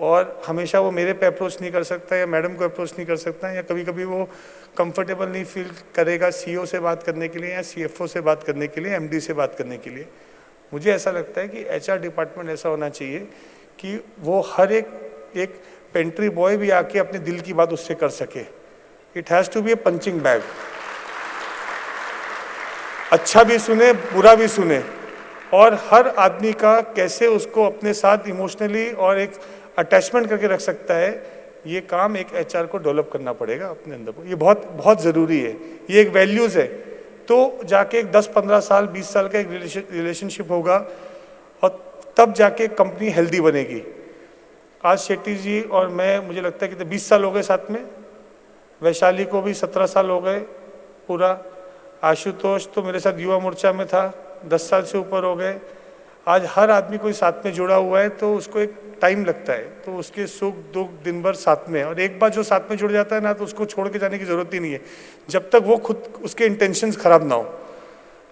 और हमेशा वो मेरे पे अप्रोच नहीं कर सकता या मैडम को अप्रोच नहीं कर सकता, या कभी कभी वो कंफर्टेबल नहीं फील करेगा सीईओ से बात करने के लिए या सीएफओ से बात करने के लिए, एमडी से बात करने के लिए। मुझे ऐसा लगता है कि एचआर डिपार्टमेंट ऐसा होना चाहिए कि वो हर एक पेंट्री बॉय भी आके अपने दिल की बात उससे कर सके। It has to be a punching bag, अच्छा भी सुने बुरा भी सुने, और हर आदमी का कैसे उसको अपने साथ इमोशनली और एक अटैचमेंट करके रख सकता है, ये काम एक एचआर को डेवलप करना पड़ेगा अपने अंदर को। ये बहुत बहुत ज़रूरी है, ये एक वैल्यूज़ है। तो जाके 10-15 साल 20 साल का एक रिलेशनशिप होगा और तब जाके कंपनी हेल्दी बनेगी। आज शेट्टी जी और मैं, मुझे लगता है कि 20 साल हो गए साथ में, वैशाली को भी 17 साल हो गए पूरा, आशुतोष तो मेरे साथ युवा मोर्चा में था, 10 साल से ऊपर हो गए। आज हर आदमी कोई साथ में जुड़ा हुआ है तो उसको एक टाइम लगता है, तो उसके सुख दुख दिन भर साथ में है। और एक बार जो साथ में जुड़ जाता है ना तो उसको छोड़ के जाने की ज़रूरत ही नहीं है, जब तक वो खुद उसके इंटेंशंस खराब ना हो।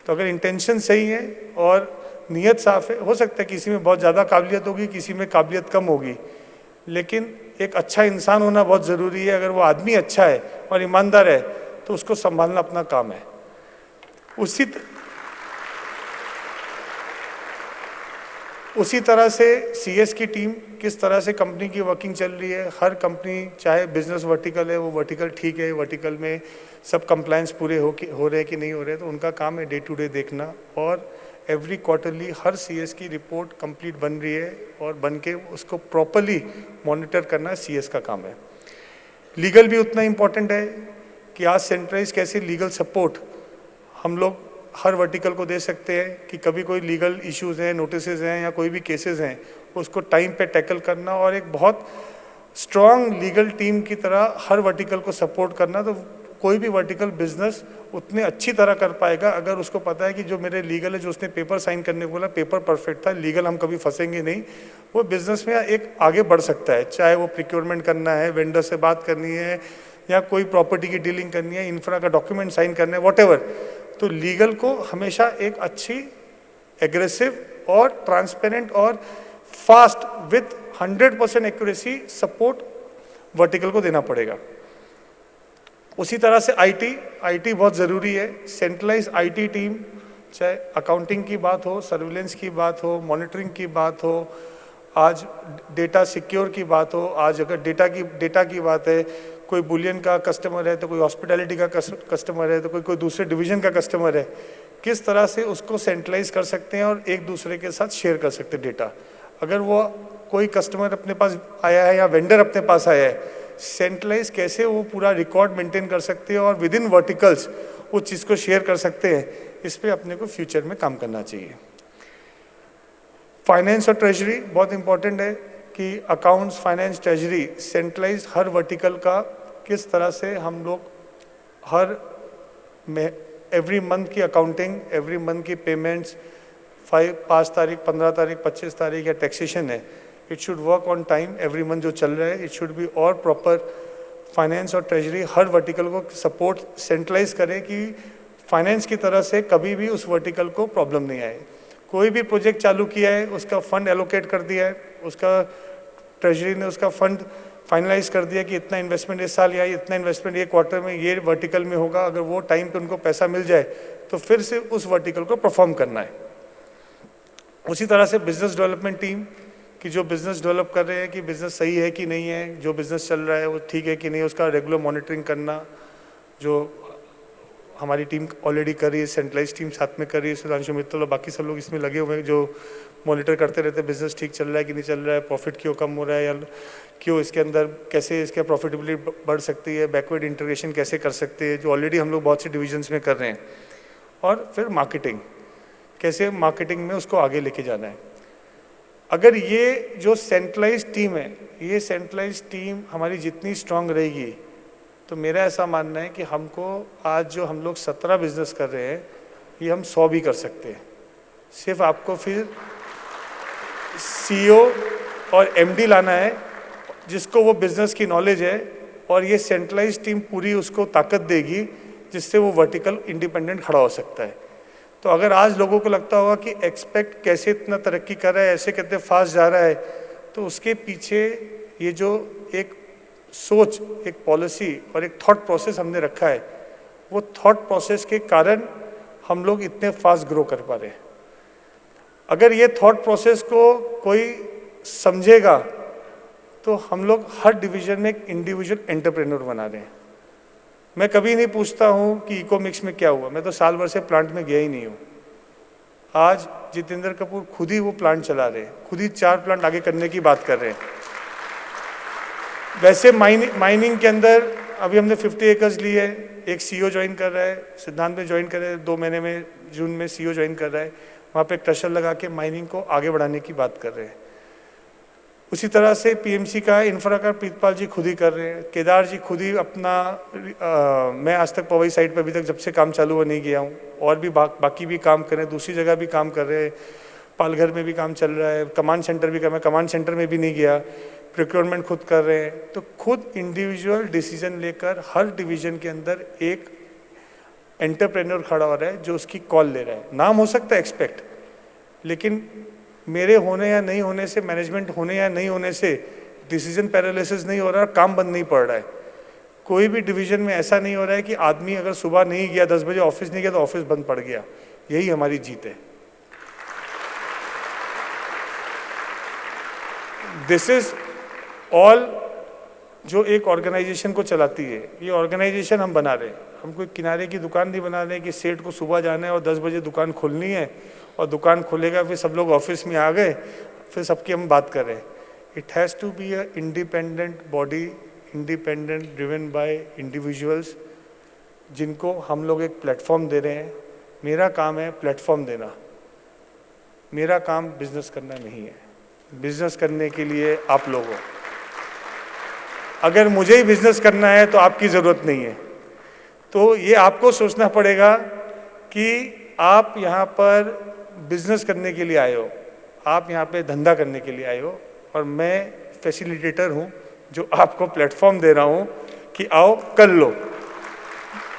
तो अगर इंटेंशन सही है और नीयत साफ है, हो सकता है किसी में बहुत ज़्यादा काबिलियत होगी, किसी में काबिलियत कम होगी, लेकिन एक अच्छा इंसान होना बहुत ज़रूरी है। अगर वो आदमी अच्छा है और ईमानदार है तो उसको संभालना अपना काम है। उसी तरह से सीएस की टीम, किस तरह से कंपनी की वर्किंग चल रही है। हर कंपनी, चाहे बिजनेस वर्टिकल है, वो वर्टिकल ठीक है, वर्टिकल में सब कंप्लायंस पूरे हो रहे हैं कि नहीं हो रहे, तो उनका काम है डे टू डे देखना। और एवरी क्वार्टरली हर सीएस की रिपोर्ट कंप्लीट बन रही है और बन के उसको प्रॉपरली मॉनिटर करना सीएस का काम है। लीगल भी उतना इम्पॉर्टेंट है कि आज सेंट्रलाइज कैसे लीगल सपोर्ट हम लोग हर वर्टिकल को दे सकते हैं कि कभी कोई लीगल इश्यूज हैं, नोटिसेस हैं या कोई भी केसेस हैं, उसको टाइम पे टैकल करना और एक बहुत स्ट्रॉन्ग लीगल टीम की तरह हर वर्टिकल को सपोर्ट करना। तो कोई भी वर्टिकल बिजनेस उतने अच्छी तरह कर पाएगा अगर उसको पता है कि जो मेरे लीगल है, जो उसने पेपर साइन करने को बोला, पेपर परफेक्ट था, लीगल हम कभी फंसेंगे नहीं, वो बिजनेस में एक आगे बढ़ सकता है। चाहे वो प्रिक्योरमेंट करना है, वेंडर से बात करनी है या कोई प्रॉपर्टी की डीलिंग करनी है, इंफ्रा का डॉक्यूमेंट साइन करना है, वॉटेवर। तो लीगल को हमेशा एक अच्छी, एग्रेसिव और ट्रांसपेरेंट और fast with 100% accuracy support vertical को देना पड़ेगा। उसी तरह से आईटी बहुत ज़रूरी है। सेंट्रलाइज आईटी टीम, चाहे अकाउंटिंग की बात हो, सर्विलेंस की बात हो, मॉनिटरिंग की बात हो, आज डेटा सिक्योर की बात हो, आज अगर डेटा की बात है, कोई बुलियन का कस्टमर है तो कोई हॉस्पिटैलिटी का कस्टमर है तो कोई दूसरे डिवीजन का कस्टमर है, किस तरह से उसको सेंट्रलाइज कर सकते हैं और एक दूसरे के साथ शेयर कर सकते हैं डेटा। अगर वो कोई कस्टमर अपने पास आया है या वेंडर अपने पास आया है, सेंट्रलाइज कैसे वो पूरा रिकॉर्ड मेंटेन कर सकते हैं और विद इन वर्टिकल्स उस चीज़ को शेयर कर सकते हैं, इस पर अपने को फ्यूचर में काम करना चाहिए। फाइनेंस और ट्रेजरी बहुत इंपॉर्टेंट है कि अकाउंट्स, फाइनेंस, ट्रेजरी सेंट्रलाइज हर वर्टिकल का किस तरह से हम लोग हर एवरी मंथ की अकाउंटिंग, एवरी मंथ की पेमेंट्स, 5 तारीख, 15 तारीख, 25 तारीख या टैक्सेशन है, it should work on time every month जो चल रहा है, इट शुड बी और प्रॉपर। फाइनेंस और ट्रेजरी हर वर्टिकल को सपोर्ट सेंट्रलाइज करे कि फाइनेंस की तरह से कभी भी उस वर्टिकल को प्रॉब्लम नहीं आए। कोई भी प्रोजेक्ट चालू किया है, उसका फंड एलोकेट कर दिया है, उसका ट्रेजरी ने उसका फंड फाइनलाइज कर दिया कि इतना इन्वेस्टमेंट इस साल या इतना इन्वेस्टमेंट ये क्वार्टर में ये वर्टिकल में होगा, अगर वो टाइम पे उनको पैसा मिल जाए तो फिर से उस वर्टिकल को परफॉर्म करना है। उसी तरह से बिजनेस डेवलपमेंट टीम कि जो बिज़नेस डेवलप कर रहे हैं कि बिज़नेस सही है कि नहीं है, जो बिज़नेस चल रहा है वो ठीक है कि नहीं, उसका रेगुलर मॉनिटरिंग करना, जो हमारी टीम ऑलरेडी कर रही है, सेंट्रलाइज टीम साथ में कर रही है, सुधांशु मित्तल और बाकी सब लोग इसमें लगे हुए हैं जो मॉनिटर करते रहते हैं बिजनेस ठीक चल रहा है कि नहीं चल रहा है, प्रॉफिट क्यों कम हो रहा है या क्यों इसके अंदर, कैसे इसके प्रॉफिटेबिलिटी बढ़ सकती है, बैकवर्ड इंटीग्रेशन कैसे कर सकते हैं, जो ऑलरेडी हम लोग बहुत से डिविजन्स में कर रहे हैं। और फिर मार्केटिंग, कैसे मार्केटिंग में उसको आगे लेके जाना है। अगर ये जो सेंट्रलाइज टीम है, ये सेंट्रलाइज टीम हमारी जितनी स्ट्रांग रहेगी, तो मेरा ऐसा मानना है कि हमको आज जो हम लोग 17 बिजनेस कर रहे हैं, ये हम 100 भी कर सकते हैं। सिर्फ आपको फिर CEO और MD लाना है जिसको वो बिजनेस की नॉलेज है, और ये सेंट्रलाइज टीम पूरी उसको ताकत देगी जिससे वो वर्टिकल इंडिपेंडेंट खड़ा हो सकता है। तो अगर आज लोगों को लगता होगा कि एक्सपेक्ट कैसे इतना तरक्की कर रहा है, ऐसे कितने फास्ट जा रहा है, तो उसके पीछे ये जो एक सोच, एक पॉलिसी और एक थॉट प्रोसेस हमने रखा है, वो थॉट प्रोसेस के कारण हम लोग इतने फास्ट ग्रो कर पा रहे हैं। अगर ये थॉट प्रोसेस को कोई समझेगा तो हम लोग हर डिवीजन में एक इंडिविजुअल एंटरप्रेन्योर बना रहे हैं। मैं कभी नहीं पूछता हूँ कि इकोमिक्स में क्या हुआ, मैं तो साल भर से प्लांट में गया ही नहीं हूँ। आज जितेंद्र कपूर खुद ही वो प्लांट चला रहे हैं, खुद ही 4 प्लांट आगे करने की बात कर रहे हैं। वैसे माइनिंग के अंदर अभी हमने 50 एकर्स लिए, एक CEO ज्वाइन कर रहा है, सिद्धांत में ज्वाइन कर रहे हैं, 2 महीने में जून में CEO ज्वाइन कर रहा है, वहाँ पे क्रशर लगा के माइनिंग को आगे बढ़ाने की बात कर रहे हैं। उसी तरह से PMC का इंफ्रा का प्रीतपाल जी खुद ही कर रहे हैं, केदार जी खुद ही अपना मैं आज तक पवई साइड पर अभी तक जब से काम चालू हुआ नहीं गया हूँ, और भी बाकी भी काम कर रहे हैं, दूसरी जगह भी काम कर रहे हैं, पालघर में भी काम चल रहा है, कमांड सेंटर भी कर रहे हैं, कमांड सेंटर में भी नहीं गया, प्रोक्योरमेंट खुद कर रहे हैं। तो खुद इंडिविजुअल डिसीजन लेकर हर डिवीजन के अंदर एक एंटरप्रेन्योर खड़ा हो रहा है जो उसकी कॉल ले रहा है। नाम हो सकता है एक्सपेक्ट, लेकिन मेरे होने या नहीं होने से, मैनेजमेंट होने या नहीं होने से डिसीजन पैरालिसिस नहीं हो रहा, काम बंद नहीं पड़ रहा है। कोई भी डिवीजन में ऐसा नहीं हो रहा है कि आदमी अगर सुबह नहीं गया, 10 बजे ऑफिस नहीं गया तो ऑफिस बंद पड़ गया। यही हमारी जीत है। दिस इज ऑल जो एक ऑर्गेनाइजेशन को चलाती है, ये ऑर्गेनाइजेशन हम बना रहे हैं। हम कोई किनारे की दुकान नहीं बना रहे कि सेठ को सुबह जाना है और 10 बजे दुकान खोलनी है और दुकान खोलेगा फिर सब लोग ऑफिस में आ गए, फिर सबकी हम बात कर रहे हैं। It has to be a independent body, independent, driven by individuals, जिनको हम लोग एक प्लेटफॉर्म दे रहे हैं। मेरा काम है प्लेटफॉर्म देना, मेरा काम बिजनेस करना नहीं है। बिजनेस करने के लिए आप लोग हो। अगर मुझे ही बिजनेस करना है तो आपकी ज़रूरत नहीं है। तो ये आपको सोचना पड़ेगा कि आप यहाँ पर बिजनेस करने के लिए आए हो, आप यहाँ पे धंधा करने के लिए आए हो, और मैं फैसिलिटेटर हूँ जो आपको प्लेटफॉर्म दे रहा हूँ कि आओ कर लो,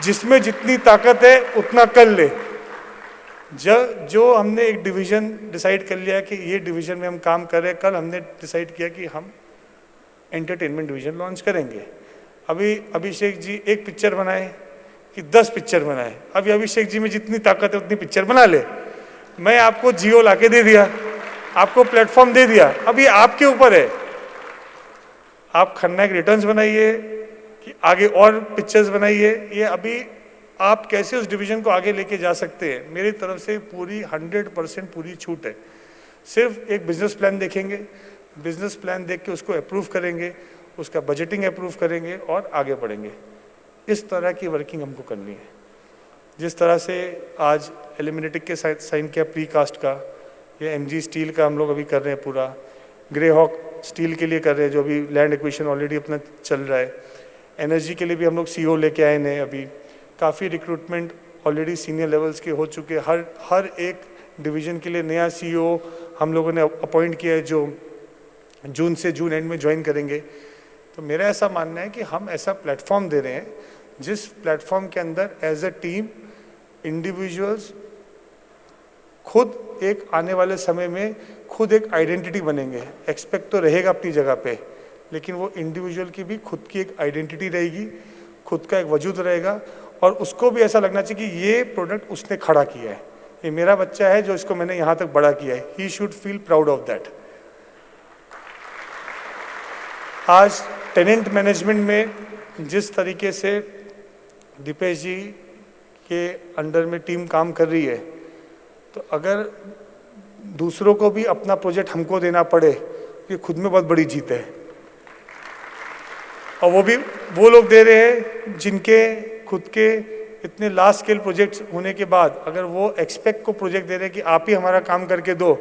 जिसमें जितनी ताकत है उतना कर ले। जो हमने एक डिवीज़न डिसाइड कर लिया कि ये डिवीज़न में हम काम कर रहे हैं, कल हमने डिसाइड किया कि हम एंटरटेनमेंट डिवीज़न लॉन्च करेंगे। अभी अभिषेक जी एक पिक्चर बनाए कि 10 पिक्चर बनाए, अभी अभिषेक जी में जितनी ताकत है उतनी पिक्चर बना ले। मैं आपको जियो लाके दे दिया, आपको प्लेटफॉर्म दे दिया, अब ये आपके ऊपर है। आप खन्ना के रिटर्न्स बनाइए कि आगे और पिक्चर्स बनाइए, ये अभी आप कैसे उस डिवीज़न को आगे लेके जा सकते हैं। मेरी तरफ से पूरी 100% पूरी छूट है। सिर्फ एक बिजनेस प्लान देखेंगे, बिजनेस प्लान देख के उसको अप्रूव करेंगे, उसका बजटिंग अप्रूव करेंगे और आगे बढ़ेंगे। इस तरह की वर्किंग हमको करनी है। जिस तरह से आज एलिमिनेटिक के साइन किया प्री कास्ट का, या MG स्टील का हम लोग अभी कर रहे हैं पूरा, ग्रे हॉक स्टील के लिए कर रहे हैं जो अभी लैंड एक्विजिशन ऑलरेडी अपना चल रहा है। एनर्जी के लिए भी हम लोग CEO लेके आए हैं, अभी काफ़ी रिक्रूटमेंट ऑलरेडी सीनियर लेवल्स के हो चुके हैं। हर एक डिवीज़न के लिए नया CEO हम लोगों ने अपॉइंट किया है जो जून से जून एंड में ज्वाइन करेंगे। तो मेरा ऐसा मानना है कि हम ऐसा प्लेटफॉर्म दे रहे हैं जिस प्लेटफॉर्म के अंदर एज अ टीम इंडिविजुअल्स खुद एक आने वाले समय में खुद एक आइडेंटिटी बनेंगे। एक्सपेक्ट तो रहेगा अपनी जगह पे, लेकिन वो इंडिविजुअल की भी खुद की एक आइडेंटिटी रहेगी, खुद का एक वजूद रहेगा, और उसको भी ऐसा लगना चाहिए कि ये प्रोडक्ट उसने खड़ा किया है, ये मेरा बच्चा है जो इसको मैंने यहाँ तक बड़ा किया है। He should feel proud of that. आज टेनेंट मैनेजमेंट में जिस तरीके से दीपेश जी के अंडर में टीम काम कर रही है, तो अगर दूसरों को भी अपना प्रोजेक्ट हमको देना पड़े, ये खुद में बहुत बड़ी जीत है। और वो भी वो लोग दे रहे हैं जिनके खुद के इतने लार्ज स्केल प्रोजेक्ट्स होने के बाद अगर वो एक्सपेक्ट को प्रोजेक्ट दे रहे हैं कि आप ही हमारा काम करके दो,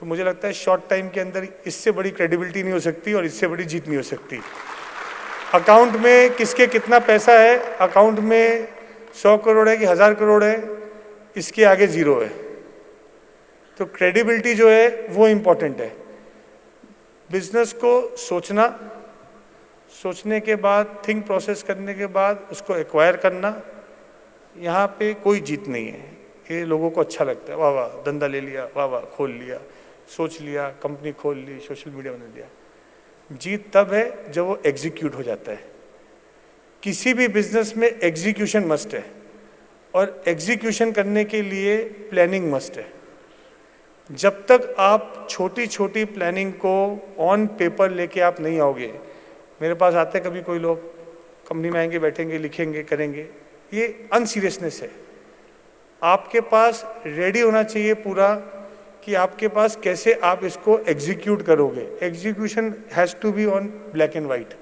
तो मुझे लगता है शॉर्ट टाइम के अंदर इससे बड़ी क्रेडिबिलिटी नहीं हो सकती और इससे बड़ी जीत नहीं हो सकती। अकाउंट में किसके कितना पैसा है, अकाउंट में 100 करोड़ है कि 1000 करोड़ है, इसके आगे जीरो है। तो क्रेडिबिलिटी जो है वो इम्पोर्टेंट है। बिजनेस को सोचने के बाद, थिंक प्रोसेस करने के बाद उसको एक्वायर करना, यहाँ पे कोई जीत नहीं है। ये लोगों को अच्छा लगता है, वाह वाह धंधा ले लिया, वाह वाह खोल लिया, सोच लिया, कंपनी खोल ली, सोशल मीडिया बना लिया। जीत तब है जब वो एग्जीक्यूट हो जाता है। किसी भी बिजनेस में एग्जीक्यूशन मस्ट है, और एग्जीक्यूशन करने के लिए प्लानिंग मस्ट है। जब तक आप छोटी छोटी प्लानिंग को ऑन पेपर लेके आप नहीं आओगे, मेरे पास आते कभी कोई लोग कंपनी में आएंगे, बैठेंगे, लिखेंगे, करेंगे, ये अनसीरियसनेस है। आपके पास रेडी होना चाहिए पूरा कि आपके पास कैसे आप इसको एग्जीक्यूट करोगे। Execution has to be on black and white.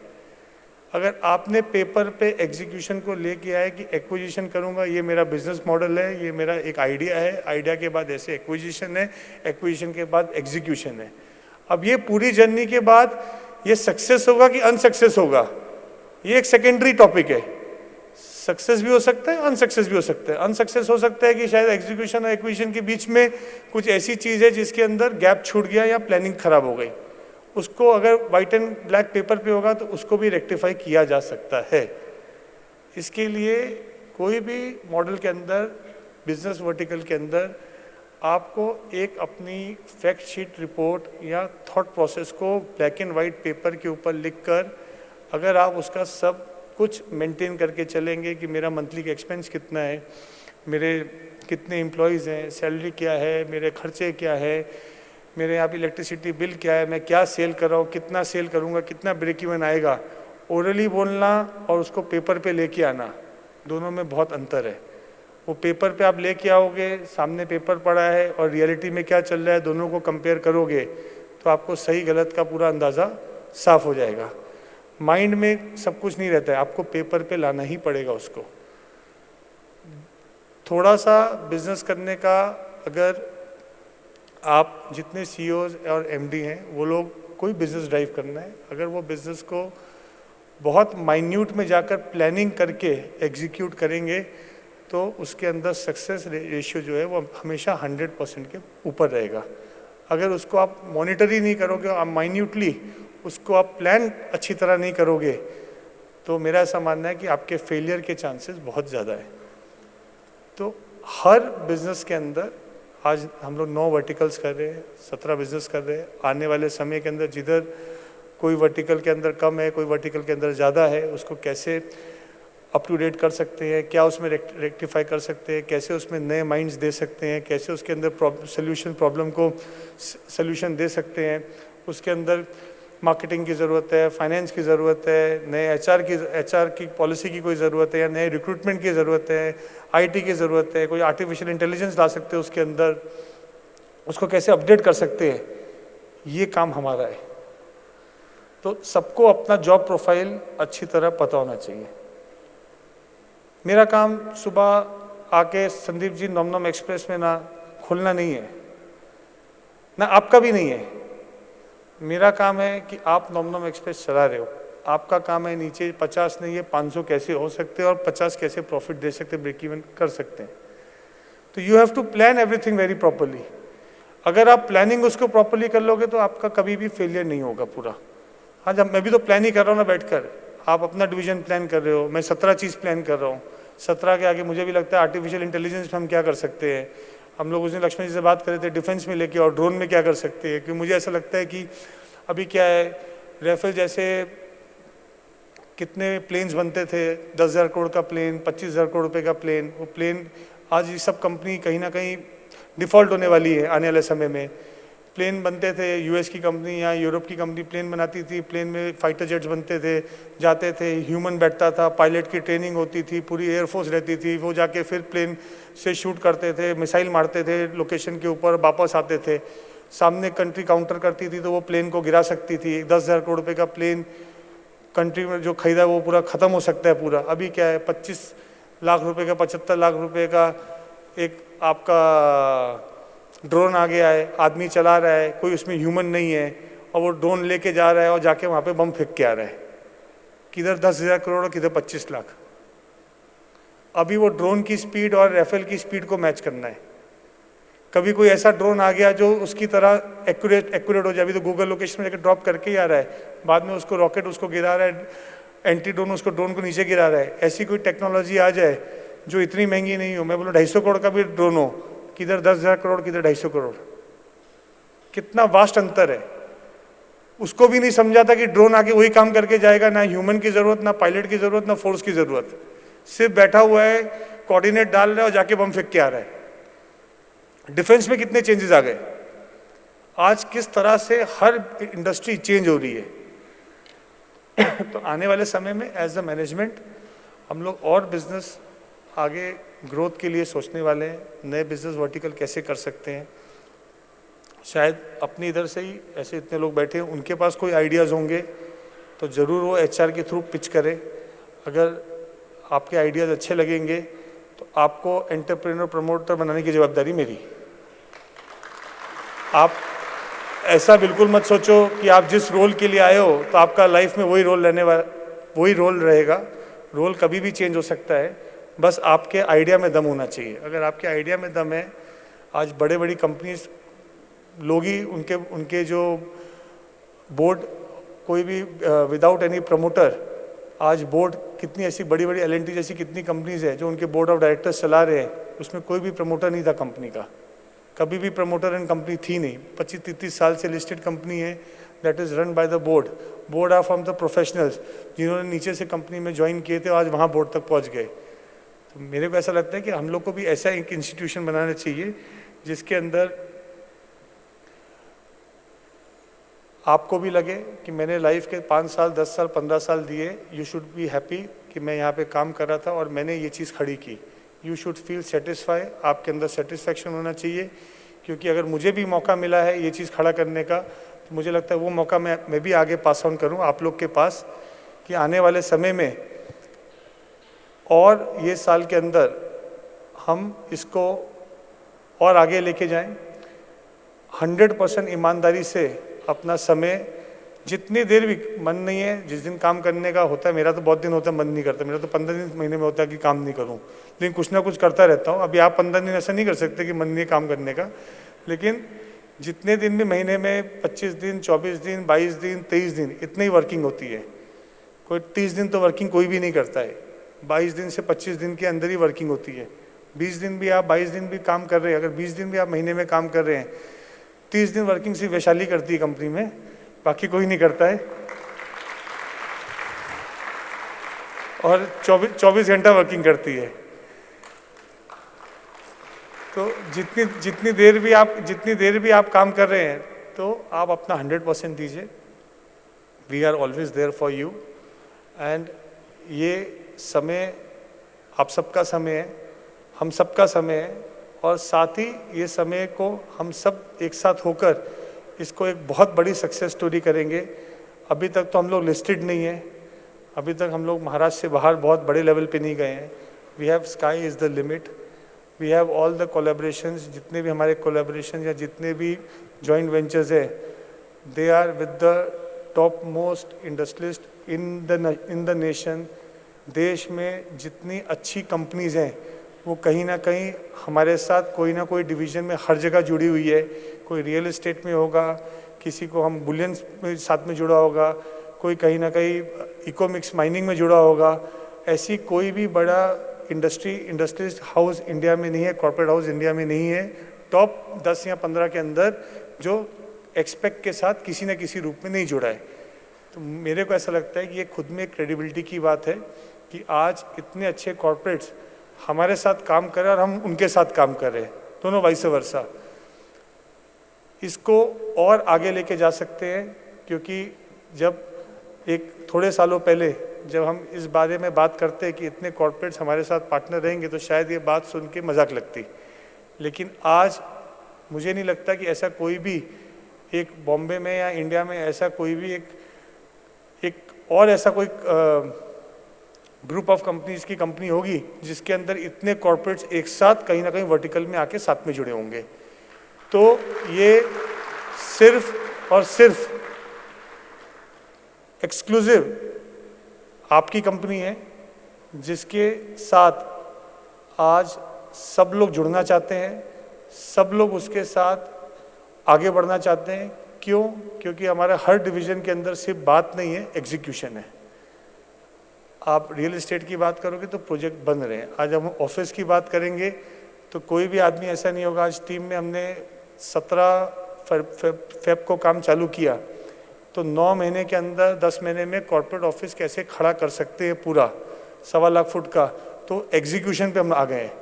अगर आपने पेपर पे एग्जीक्यूशन को लेके आए कि एक्विजिशन करूंगा, ये मेरा बिजनेस मॉडल है, ये मेरा एक आइडिया है, आइडिया के बाद ऐसे एक्विजिशन है, एक्विजिशन के बाद एग्जीक्यूशन है। अब ये पूरी जर्नी के बाद ये सक्सेस होगा कि अनसक्सेस होगा, ये एक सेकेंडरी टॉपिक है। सक्सेस भी हो सकता है, अनसक्सेस भी हो सकता है। अनसक्सेस हो सकता है कि शायद एग्जीक्यूशन और एक्विजिशन के बीच में कुछ ऐसी चीज़ है जिसके अंदर गैप छूट गया या प्लानिंग खराब हो गई। उसको अगर वाइट एंड ब्लैक पेपर पे होगा तो उसको भी रेक्टिफाई किया जा सकता है। इसके लिए कोई भी मॉडल के अंदर, बिजनेस वर्टिकल के अंदर आपको एक अपनी फैक्ट शीट रिपोर्ट या थॉट प्रोसेस को ब्लैक एंड वाइट पेपर के ऊपर लिखकर अगर आप उसका सब कुछ मेंटेन करके चलेंगे कि मेरा मंथली का एक्सपेंस कितना है, मेरे कितने एम्प्लॉयज़ हैं, सैलरी क्या है, मेरे खर्चे क्या है, मेरे यहाँ पे इलेक्ट्रिसिटी बिल क्या है, मैं क्या सेल कर रहा हूँ, कितना सेल करूँगा, कितना ब्रेक इवन आएगा। ओरली बोलना और उसको पेपर पे लेके आना, दोनों में बहुत अंतर है। वो पेपर पे आप लेके आओगे, सामने पेपर पड़ा है और रियलिटी में क्या चल रहा है, दोनों को कंपेयर करोगे तो आपको सही गलत का पूरा अंदाज़ा साफ हो जाएगा। माइंड में सब कुछ नहीं रहता है, आपको पेपर पे लाना ही पड़ेगा उसको। थोड़ा सा बिजनेस करने का, अगर आप जितने सीईओज और एमडी हैं वो लोग कोई बिजनेस ड्राइव करना है, अगर वो बिजनेस को बहुत माइन्यूट में जाकर प्लानिंग करके एग्जीक्यूट करेंगे तो उसके अंदर सक्सेस रेशियो जो है वो हमेशा 100% के ऊपर रहेगा। अगर उसको आप मॉनिटर ही नहीं करोगे, आप माइन्यूटली उसको आप प्लान अच्छी तरह नहीं करोगे, तो मेरा ऐसा मानना है कि आपके फेलियर के चांसेस बहुत ज़्यादा है। तो हर बिजनेस के अंदर आज हम लोग 9 वर्टिकल्स कर रहे हैं, 17 बिजनेस कर रहे हैं। आने वाले समय के अंदर जिधर कोई वर्टिकल के अंदर कम है, कोई वर्टिकल के अंदर ज़्यादा है, उसको कैसे अप टू डेट कर सकते हैं, क्या उसमें रेक्टिफाई कर सकते हैं, कैसे उसमें नए माइंड्स दे सकते हैं, कैसे उसके अंदर सोल्यूशन प्रॉब्लम को सोल्यूशन दे सकते हैं। उसके अंदर मार्केटिंग की ज़रूरत है, फाइनेंस की ज़रूरत है, नए एचआर की पॉलिसी की कोई ज़रूरत है, या नए रिक्रूटमेंट की ज़रूरत है, आईटी की ज़रूरत है, कोई आर्टिफिशियल इंटेलिजेंस ला सकते हैं उसके अंदर, उसको कैसे अपडेट कर सकते हैं, ये काम हमारा है। तो सबको अपना जॉब प्रोफाइल अच्छी तरह पता होना चाहिए। मेरा काम सुबह आके संदीप जी नॉम एक्सप्रेस में ना खुलना नहीं है, ना आपका भी नहीं है। मेरा काम है कि आप नॉम एक्सप्रेस चला रहे हो, आपका काम है नीचे 50 नहीं है 500 कैसे हो सकते हैं और 50 कैसे प्रॉफिट दे सकते हैं, ब्रेक इवन कर सकते हैं। तो you have to plan everything very properly. अगर आप प्लानिंग उसको प्रॉपरली कर लोगे तो आपका कभी भी फेलियर नहीं होगा पूरा। हाँ, जब मैं भी तो प्लान ही कर रहा हूँ ना बैठकर, आप अपना डिवीजन प्लान कर रहे हो, मैं 17 चीज़ प्लान कर रहा हूँ। 17 के आगे मुझे भी लगता है आर्टिफिशियल इंटेलिजेंस में हम क्या कर सकते हैं। हम लोग उस दिन लक्ष्मण जी से बात कर रहे थे डिफेंस में लेके, और ड्रोन में क्या कर सकते हैं। क्योंकि मुझे ऐसा लगता है कि अभी क्या है, राफेल जैसे कितने प्लेन्स बनते थे, 10,000 करोड़ का प्लेन, 25,000 करोड़ रुपए का प्लेन, वो प्लेन आज ये सब कंपनी कहीं ना कहीं डिफ़ॉल्ट होने वाली है आने वाले समय में। प्लेन बनते थे, यूएस की कंपनी या यूरोप की कंपनी प्लेन बनाती थी, प्लेन में फाइटर जेट्स बनते थे, जाते थे, ह्यूमन बैठता था, पायलट की ट्रेनिंग होती थी, पूरी एयरफोर्स रहती थी, वो जाके फिर प्लेन से शूट करते थे, मिसाइल मारते थे लोकेशन के ऊपर, वापस आते थे। सामने कंट्री काउंटर करती थी तो वो प्लेन को गिरा सकती थी। 10,000 करोड़ रुपये का प्लेन कंट्री में जो खरीदा वो पूरा ख़त्म हो सकता है पूरा। अभी क्या है, 25 लाख रुपए का, 75 लाख रुपए का एक आपका ड्रोन आ गया है, आदमी चला रहा है, कोई उसमें ह्यूमन नहीं है, और वो ड्रोन लेके जा रहा है और जाके वहाँ पे बम फेंक के आ रहा है। किधर 10,000 करोड़ और किधर 25 लाख। अभी वो ड्रोन की स्पीड और राफेल की स्पीड को मैच करना है। कभी कोई ऐसा ड्रोन आ गया जो उसकी तरह एक्यूरेट हो जाए। अभी तो गूगल लोकेशन में जाकर ड्रॉप करके ही आ रहा है, बाद में उसको रॉकेट उसको गिरा रहा है, एंटी ड्रोन उसको ड्रोन को नीचे गिरा रहा है। ऐसी कोई टेक्नोलॉजी आ जाए जो इतनी महंगी नहीं हो, मैं बोलूँ 250 करोड़ का भी ड्रोन हो, किधर 10,000 करोड़ किधर 250 करोड़, कितना वास्ट अंतर है। उसको भी नहीं समझा था कि ड्रोन आके वही काम करके जाएगा, ना ह्यूमन की जरूरत, ना पायलट की जरूरत, ना फोर्स की जरूरत, सिर्फ बैठा हुआ है, कोऑर्डिनेट डाल रहा है और जाके बम फेंक के आ रहा है। डिफेंस में कितने चेंजेस आ गए, आज किस तरह से हर इंडस्ट्री चेंज हो रही है। तो आने वाले समय में एज अ मैनेजमेंट हम लोग और बिजनेस आगे ग्रोथ के लिए सोचने वाले हैं, नए बिजनेस वर्टिकल कैसे कर सकते हैं। शायद अपनी इधर से ही ऐसे इतने लोग बैठे हैं, उनके पास कोई आइडियाज़ होंगे तो ज़रूर वो एचआर के थ्रू पिच करें। अगर आपके आइडियाज़ अच्छे लगेंगे तो आपको एंटरप्रेन्योर प्रमोटर बनाने की जवाबदारी मेरी। आप ऐसा बिल्कुल मत सोचो कि आप जिस रोल के लिए आए हो तो आपका लाइफ में वही रोल रहने वाला, वही रोल रहेगा। रोल कभी भी चेंज हो सकता है, बस आपके आइडिया में दम होना चाहिए। अगर आपके आइडिया में दम है, आज बड़े बड़ी कंपनीज लोग ही उनके जो बोर्ड कोई भी विदाउट एनी प्रमोटर, आज बोर्ड कितनी ऐसी बड़ी बड़ी एल जैसी कितनी कंपनीज है जो उनके बोर्ड ऑफ डायरेक्टर्स चला रहे हैं, उसमें कोई भी प्रमोटर नहीं था कंपनी का, कभी भी प्रमोटर एंड कंपनी थी नहीं। 25-33 साल से लिस्टेड कंपनी है, that is run by the board. Board are from the professionals जिन्होंने नीचे से कंपनी में ज्वाइन किए थे, आज वहाँ बोर्ड तक पहुँच गए। तो मेरे को ऐसा लगता है कि हम लोग को भी ऐसा एक इंस्टीट्यूशन बनाना चाहिए जिसके अंदर आपको भी लगे कि मैंने लाइफ के 5 साल, 10 साल, 15 साल दिए, यू शुड बी हैप्पी कि मैं यहाँ पे काम कर रहा था और मैंने ये चीज़ खड़ी की। यू शुड फील सेटिस्फाई, आपके अंदर सेटिस्फैक्शन होना चाहिए, क्योंकि अगर मुझे भी मौका मिला है ये चीज़ खड़ा करने का तो मुझे लगता है वो मौका मैं भी आगे पास ऑन करूँ आप लोग के पास, कि आने वाले समय में और ये साल के अंदर हम इसको और आगे लेके जाएं। 100% ईमानदारी से अपना समय, जितनी देर भी मन नहीं है, जिस दिन काम करने का होता है, मेरा तो बहुत दिन होता है मन नहीं करता, मेरा तो 15 दिन महीने में होता है कि काम नहीं करूं, लेकिन कुछ ना कुछ करता रहता हूं। अभी आप 15 दिन ऐसा नहीं कर सकते कि मन नहीं है काम करने का, लेकिन जितने दिन भी महीने में 25 दिन, 24 दिन, 22 दिन, 23 दिन, इतनी ही वर्किंग होती है। कोई 30 दिन तो वर्किंग कोई भी नहीं करता है, 22 दिन से 25 दिन के अंदर ही वर्किंग होती है। 20 दिन भी आप 22 दिन भी काम कर रहे हैं, अगर 20 दिन भी आप महीने में काम कर रहे हैं, 30 दिन वर्किंग सिर्फ वैशाली करती है कंपनी में, बाकी कोई नहीं करता है। और 24 घंटा वर्किंग करती है। तो जितनी देर भी आप काम कर रहे हैं तो आप अपना 100% दीजिए। We are always there for you. And ये समय आप सबका समय है, हम सबका समय है, और साथ ही ये समय को हम सब एक साथ होकर इसको एक बहुत बड़ी सक्सेस स्टोरी करेंगे। अभी तक तो हम लोग लिस्टेड नहीं है, अभी तक हम लोग महाराष्ट्र से बाहर बहुत बड़े लेवल पे नहीं गए हैं। We have sky is the limit, we have all the collaborations, जितने भी हमारे कोलैबोरेशन या जितने भी जॉइंट वेंचर्स हैं, they are with the top most industrialist in the nation. देश में जितनी अच्छी कंपनीज हैं वो कहीं ना कहीं हमारे साथ कोई ना कोई डिवीज़न में हर जगह जुड़ी हुई है। कोई रियल एस्टेट में होगा, किसी को हम बुलियन में साथ में जुड़ा होगा, कोई कहीं ना कहीं इकोमिक्स माइनिंग में जुड़ा होगा। ऐसी कोई भी बड़ा इंडस्ट्रीज हाउस इंडिया में नहीं है, कॉर्पोरेट हाउस इंडिया में नहीं है टॉप 10 या 15 के अंदर जो एक्सपेक्ट के साथ किसी न किसी रूप में नहीं जुड़ा है। तो मेरे को ऐसा लगता है कि ये खुद में एक क्रेडिबिलिटी की बात है कि आज इतने अच्छे कॉर्पोरेट्स हमारे साथ काम कर रहे हैं और हम उनके साथ काम कर रहे हैं, दोनों वाइस वर्सा। इसको और आगे लेके जा सकते हैं, क्योंकि जब एक थोड़े सालों पहले जब हम इस बारे में बात करते हैं कि इतने कॉर्पोरेट्स हमारे साथ पार्टनर रहेंगे, तो शायद ये बात सुन के मजाक लगती, लेकिन आज मुझे नहीं लगता कि ऐसा कोई भी एक बॉम्बे में या इंडिया में ऐसा कोई भी एक और ऐसा कोई ग्रुप ऑफ कंपनीज की कंपनी होगी जिसके अंदर इतने कॉर्पोरेट्स एक साथ कहीं ना कहीं वर्टिकल में आके साथ में जुड़े होंगे। तो ये सिर्फ और सिर्फ एक्सक्लूसिव आपकी कंपनी है जिसके साथ आज सब लोग जुड़ना चाहते हैं, सब लोग उसके साथ आगे बढ़ना चाहते हैं। क्यों? क्योंकि हमारा हर डिवीज़न के अंदर सिर्फ बात नहीं है, एग्जीक्यूशन है। आप रियल एस्टेट की बात करोगे तो प्रोजेक्ट बन रहे हैं। आज हम ऑफिस की बात करेंगे तो कोई भी आदमी ऐसा नहीं होगा। आज टीम में हमने 17 फेब को काम चालू किया, तो 9 महीने के अंदर 10 महीने में कॉर्पोरेट ऑफिस कैसे खड़ा कर सकते हैं पूरा 1.25 लाख फुट का, तो एग्जीक्यूशन पे हम आ गए हैं।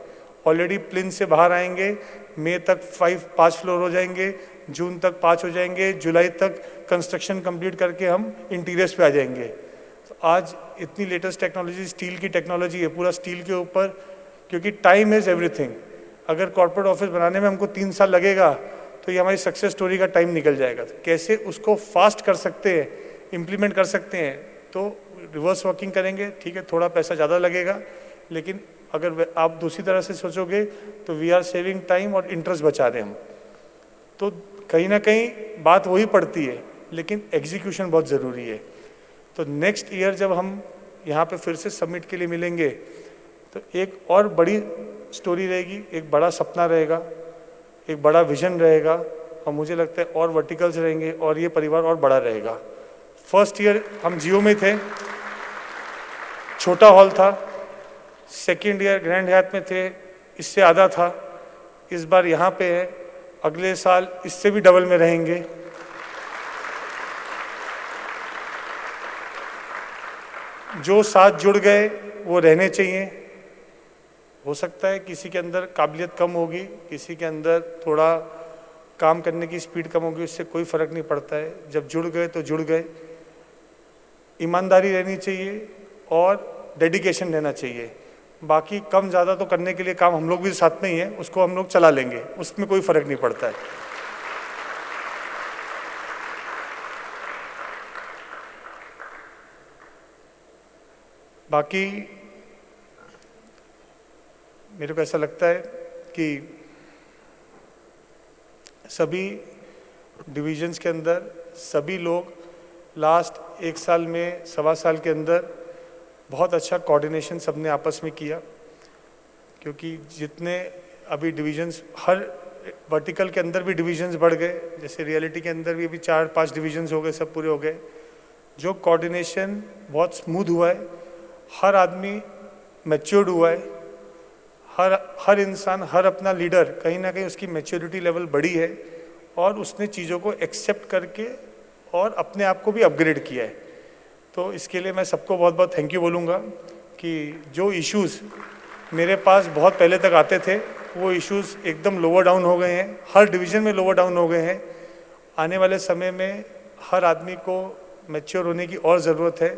ऑलरेडी प्लिन से बाहर आएंगे, मई तक 5 फ्लोर हो जाएंगे, जून तक 5 हो जाएंगे, जुलाई तक कंस्ट्रक्शन कंप्लीट करके हम इंटीरियर्स पे आ जाएंगे। तो आज इतनी लेटेस्ट टेक्नोलॉजी, स्टील की टेक्नोलॉजी है, पूरा स्टील के ऊपर, क्योंकि टाइम इज़ एवरीथिंग। अगर कॉर्पोरेट ऑफिस बनाने में हमको 3 साल लगेगा तो ये हमारी सक्सेस स्टोरी का टाइम निकल जाएगा। तो कैसे उसको फास्ट कर सकते हैं, इम्प्लीमेंट कर सकते हैं, तो रिवर्स वर्किंग करेंगे। ठीक है, थोड़ा पैसा ज़्यादा लगेगा, लेकिन अगर आप दूसरी तरह से सोचोगे तो वी आर सेविंग टाइम और इंटरेस्ट बचा रहे हैं हम। तो कहीं ना कहीं बात वही पड़ती है, लेकिन एग्जीक्यूशन बहुत ज़रूरी है। तो नेक्स्ट ईयर जब हम यहाँ पे फिर से सबमिट के लिए मिलेंगे तो एक और बड़ी स्टोरी रहेगी, एक बड़ा सपना रहेगा, एक बड़ा विजन रहेगा, और मुझे लगता है और वर्टिकल्स रहेंगे और ये परिवार और बड़ा रहेगा। फर्स्ट ईयर हम जियो में थे, छोटा हॉल था। सेकेंड ईयर ग्रैंड हयात में थे, इससे आधा था। इस बार यहाँ पे है, अगले साल इससे भी डबल में रहेंगे। जो साथ जुड़ गए वो रहने चाहिए। हो सकता है किसी के अंदर काबिलियत कम होगी, किसी के अंदर थोड़ा काम करने की स्पीड कम होगी, उससे कोई फ़र्क नहीं पड़ता है। जब जुड़ गए तो जुड़ गए। ईमानदारी रहनी चाहिए और डेडिकेशन रहना चाहिए। बाकी कम ज़्यादा तो करने के लिए काम हम लोग भी साथ में ही है, उसको हम लोग चला लेंगे, उसमें कोई फ़र्क नहीं पड़ता है। बाकी मेरे को ऐसा लगता है कि सभी डिविजन्स के अंदर सभी लोग लास्ट 1 साल में, 1.25 साल के अंदर बहुत अच्छा कोऑर्डिनेशन सबने आपस में किया। क्योंकि जितने अभी डिविजन्स, हर वर्टिकल के अंदर भी डिविजन्स बढ़ गए, जैसे रियलिटी के अंदर भी अभी 4-5 डिविजन्स हो गए, सब पूरे हो गए। जो कोऑर्डिनेशन बहुत स्मूथ हुआ है, हर आदमी मैच्योर्ड हुआ है, हर इंसान, हर अपना लीडर, कहीं ना कहीं उसकी मैच्योरिटी लेवल बढ़ी है और उसने चीज़ों को एक्सेप्ट करके और अपने आप को भी अपग्रेड किया है। तो इसके लिए मैं सबको बहुत बहुत थैंक यू बोलूँगा कि जो इश्यूज़ मेरे पास बहुत पहले तक आते थे वो इश्यूज़ एकदम लोअर डाउन हो गए हैं, हर डिवीज़न में लोअर डाउन हो गए हैं। आने वाले समय में हर आदमी को मैच्योर होने की और ज़रूरत है।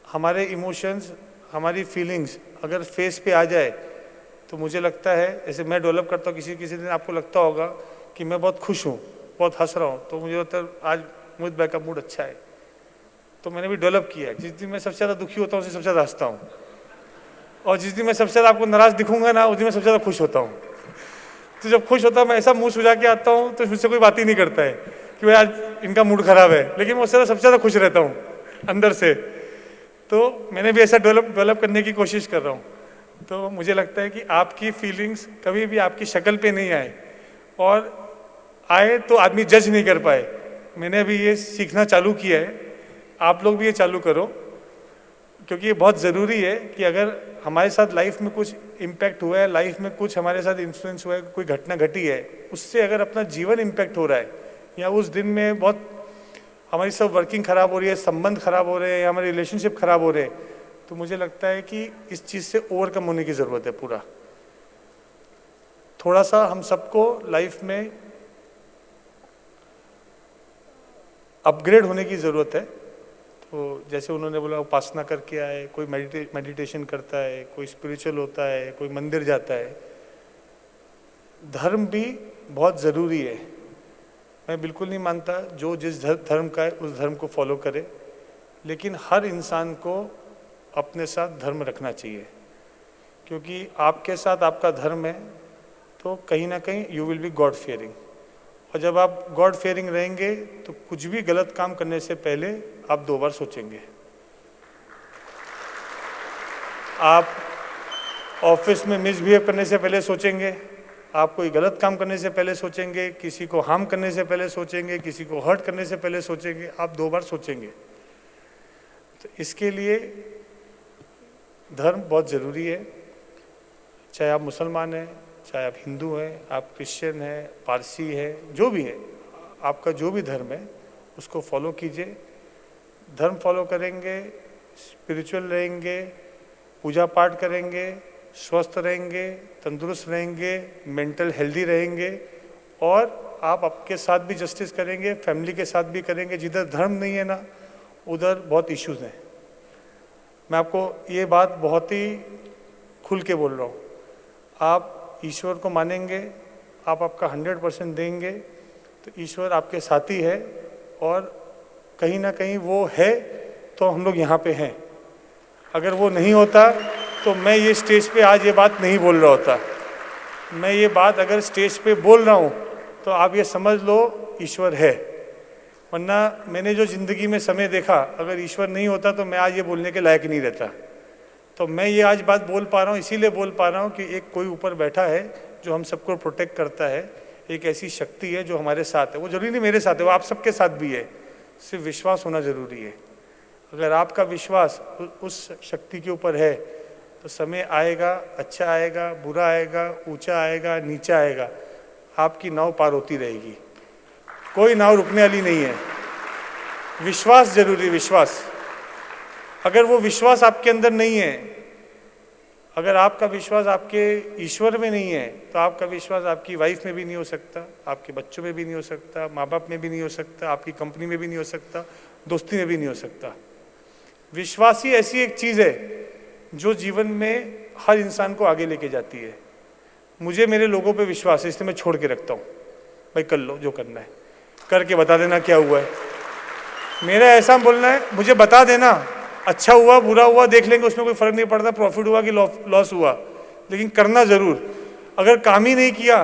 हमारे इमोशंस, हमारी फीलिंग्स अगर फेस पे आ जाए तो मुझे लगता है, जैसे मैं डेवलप करता हूँ, किसी दिन आपको लगता होगा कि मैं बहुत खुश हूँ, बहुत हंस रहा हूँ, तो मुझे लगता है आज मोहित भाई का मूड अच्छा है, तो मैंने भी डेवलप किया है। जिस दिन मैं सबसे ज़्यादा दुखी होता हूँ उस दिन सबसे ज़्यादा हंसता हूँ, और जिस दिन मैं सबसे ज़्यादा आपको नाराज़ दिखूंगा ना उस दिन मैं सबसे ज़्यादा खुश होता हूँ। तो जब खुश होता हूँ मैं ऐसा मुँह सुझा के आता हूँ तो मुझसे कोई बात ही नहीं करता है कि भाई आज इनका मूड ख़राब है, लेकिन मैं उससे सबसे ज़्यादा खुश रहता हूँ अंदर से। तो मैंने भी ऐसा डेवलप करने की कोशिश कर रहा हूँ। तो मुझे लगता है कि आपकी फीलिंग्स कभी भी आपकी शक्ल पे नहीं आए, और आए तो आदमी जज नहीं कर पाए। मैंने अभी ये सीखना चालू किया है, आप लोग भी ये चालू करो, क्योंकि ये बहुत ज़रूरी है कि अगर हमारे साथ लाइफ में कुछ इम्पैक्ट हुआ है, लाइफ में कुछ हमारे साथ इन्फ्लुएंस हुआ है, कोई घटना घटी है, उससे अगर अपना जीवन इम्पैक्ट हो रहा है, या उस दिन में बहुत हमारी सब वर्किंग ख़राब हो रही है, संबंध खराब हो रहे हैं, या हमारे रिलेशनशिप ख़राब हो रहे हैं, तो मुझे लगता है कि इस चीज़ से ओवरकम होने की ज़रूरत है पूरा। थोड़ा सा हम सबको लाइफ में अपग्रेड होने की ज़रूरत है। तो जैसे उन्होंने बोला उपासना करके आए, कोई मेडिटेशन करता है, कोई स्पिरिचुअल होता है, कोई मंदिर जाता है। धर्म भी बहुत ज़रूरी है। मैं बिल्कुल नहीं मानता जो जिस धर्म का है उस धर्म को फॉलो करे, लेकिन हर इंसान को अपने साथ धर्म रखना चाहिए, क्योंकि आपके साथ आपका धर्म है तो कहीं ना कहीं you will be God fearing. और जब आप गॉड फियरिंग रहेंगे तो कुछ भी गलत काम करने से पहले आप 2 बार सोचेंगे। आप ऑफिस में मिसबिहेव करने से पहले सोचेंगे, आप कोई गलत काम करने से पहले सोचेंगे, किसी को हार्म करने से पहले सोचेंगे, किसी को हर्ट करने से पहले सोचेंगे, आप 2 बार सोचेंगे। तो इसके लिए धर्म बहुत ज़रूरी है। चाहे आप मुसलमान हैं, चाहे आप हिंदू हैं, आप क्रिश्चियन हैं, पारसी हैं, जो भी है, आपका जो भी धर्म है उसको फॉलो कीजिए। धर्म फॉलो करेंगे, स्पिरिचुअल रहेंगे, पूजा पाठ करेंगे, स्वस्थ रहेंगे, तंदुरुस्त रहेंगे, मेंटल हेल्दी रहेंगे, और आप आपके साथ भी जस्टिस करेंगे, फैमिली के साथ भी करेंगे। जिधर धर्म नहीं है ना, उधर बहुत इश्यूज़ हैं। मैं आपको ये बात बहुत ही खुल के बोल रहा हूँ। आप ईश्वर को मानेंगे, आप आपका 100% देंगे, तो ईश्वर आपके साथी है, और कहीं ना कहीं वो है तो हम लोग यहाँ पे हैं। अगर वो नहीं होता तो मैं ये स्टेज पे आज ये बात नहीं बोल रहा होता। मैं ये बात अगर स्टेज पे बोल रहा हूँ तो आप ये समझ लो ईश्वर है। वरना मैंने जो ज़िंदगी में समय देखा, अगर ईश्वर नहीं होता तो मैं आज ये बोलने के लायक नहीं रहता। तो मैं ये आज बात बोल पा रहा हूँ, इसीलिए बोल पा रहा हूँ कि एक कोई ऊपर बैठा है जो हम सबको प्रोटेक्ट करता है। एक ऐसी शक्ति है जो हमारे साथ है। वो जरूरी नहीं मेरे साथ है, वो आप सबके साथ भी है। सिर्फ विश्वास होना ज़रूरी है। अगर आपका विश्वास उस शक्ति के ऊपर है तो समय आएगा, अच्छा आएगा, बुरा आएगा, ऊंचा आएगा, नीचा आएगा, आपकी नाव पार होती रहेगी। कोई नाव रुकने वाली नहीं है। विश्वास जरूरी, विश्वास। अगर वो विश्वास आपके अंदर नहीं है, अगर आपका विश्वास आपके ईश्वर में नहीं है, तो आपका विश्वास आपकी वाइफ में भी नहीं हो सकता, आपके बच्चों में भी नहीं हो सकता, माँ बाप में भी नहीं हो सकता, आपकी कंपनी में भी नहीं हो सकता, दोस्ती में भी नहीं हो सकता। विश्वास ही ऐसी एक चीज़ है जो जीवन में हर इंसान को आगे लेके जाती है। मुझे मेरे लोगों पे विश्वास है, इसलिए मैं छोड़ के रखता हूँ। भाई कर लो जो करना है, करके बता देना क्या हुआ है। मेरा ऐसा बोलना है, मुझे बता देना, अच्छा हुआ बुरा हुआ देख लेंगे, उसमें कोई फ़र्क नहीं पड़ता, प्रॉफिट हुआ कि लॉस हुआ, लेकिन करना ज़रूर। अगर काम ही नहीं किया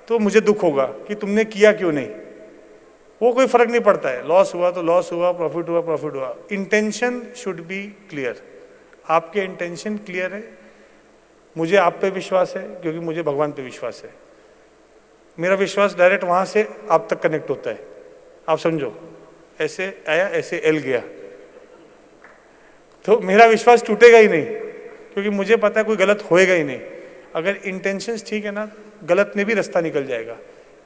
तो मुझे दुख होगा कि तुमने किया क्यों नहीं। वो कोई फ़र्क नहीं पड़ता है, लॉस हुआ तो लॉस हुआ, प्रॉफिट हुआ प्रॉफिट हुआ। Intention should be clear. आपके इंटेंशन क्लियर है। मुझे आप पे विश्वास है क्योंकि मुझे भगवान पे विश्वास है। मेरा विश्वास डायरेक्ट वहाँ से आप तक कनेक्ट होता है। आप समझो, ऐसे आया ऐसे एल गया, तो मेरा विश्वास टूटेगा ही नहीं, क्योंकि मुझे पता है कोई गलत होएगा ही नहीं। अगर इंटेंशंस ठीक है ना, गलत में भी रास्ता निकल जाएगा।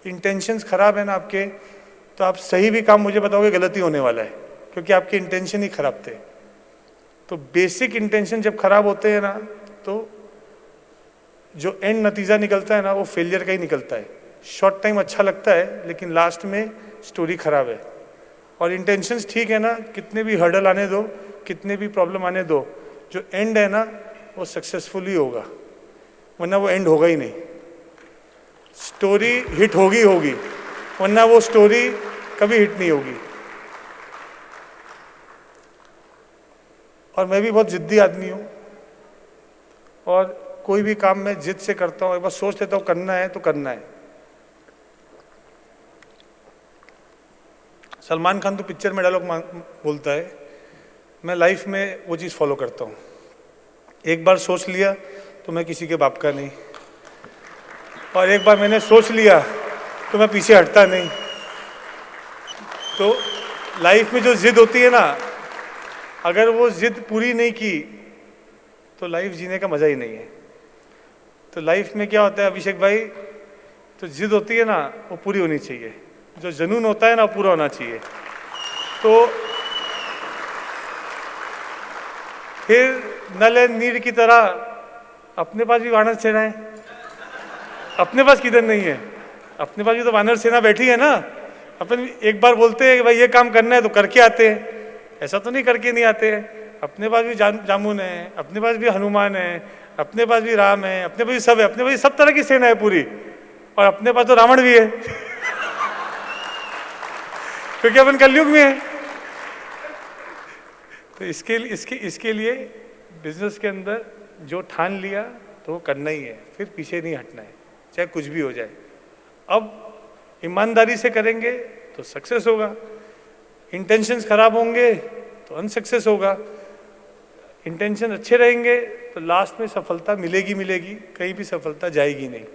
इंटेंशंस खराब है ना आपके, तो आप सही भी काम मुझे बताओगे गलत ही होने वाला है, क्योंकि आपके इंटेंशन ही खराब थे। तो बेसिक इंटेंशन जब खराब होते हैं ना, तो जो एंड नतीजा निकलता है ना, वो फेलियर का ही निकलता है। शॉर्ट टाइम अच्छा लगता है, लेकिन लास्ट में स्टोरी खराब है। और इंटेंशंस ठीक है ना, कितने भी हर्डल आने दो, कितने भी प्रॉब्लम आने दो, जो एंड है ना वो सक्सेसफुल ही होगा, वरना वो एंड होगा ही नहीं। स्टोरी हिट होगी होगी, वरना वो स्टोरी कभी हिट नहीं होगी। और मैं भी बहुत जिद्दी आदमी हूँ, और कोई भी काम मैं जिद से करता हूँ। एक बार सोच लेता हूँ करना है तो करना है। सलमान खान तो पिक्चर में डायलॉग बोलता है, मैं लाइफ में वो चीज़ फॉलो करता हूँ। एक बार सोच लिया तो मैं किसी के बाप का नहीं, और एक बार मैंने सोच लिया तो मैं पीछे हटता नहीं। तो लाइफ में जो जिद होती है ना, अगर वो जिद पूरी नहीं की तो लाइफ जीने का मज़ा ही नहीं है। तो लाइफ में क्या होता है अभिषेक भाई, तो जिद होती है ना वो पूरी होनी चाहिए, जो जुनून होता है ना वो पूरा होना चाहिए। तो फिर नल एंड नीर की तरह अपने पास भी वाणस चढ़ाएं। अपने पास किधर नहीं है, अपने पास भी तो वानर सेना बैठी है ना। अपन एक बार बोलते हैं कि भाई ये काम करना है तो करके आते हैं, ऐसा तो नहीं करके नहीं आते हैं। अपने पास भी जामुन है, अपने पास भी हनुमान है, अपने पास भी राम है, अपने पास भी सब है, अपने पास सब तरह की सेना है पूरी, और अपने पास तो रावण भी है क्योंकि अपन कलयुग में है। तो इसके लिए बिजनेस के अंदर जो ठान लिया तो वो करना ही है, फिर पीछे नहीं हटना है, चाहे कुछ भी हो जाए। अब ईमानदारी से करेंगे तो सक्सेस होगा, इंटेंशंस खराब होंगे तो अनसक्सेस होगा। इंटेंशन अच्छे रहेंगे तो लास्ट में सफलता मिलेगी, कहीं भी सफलता जाएगी नहीं।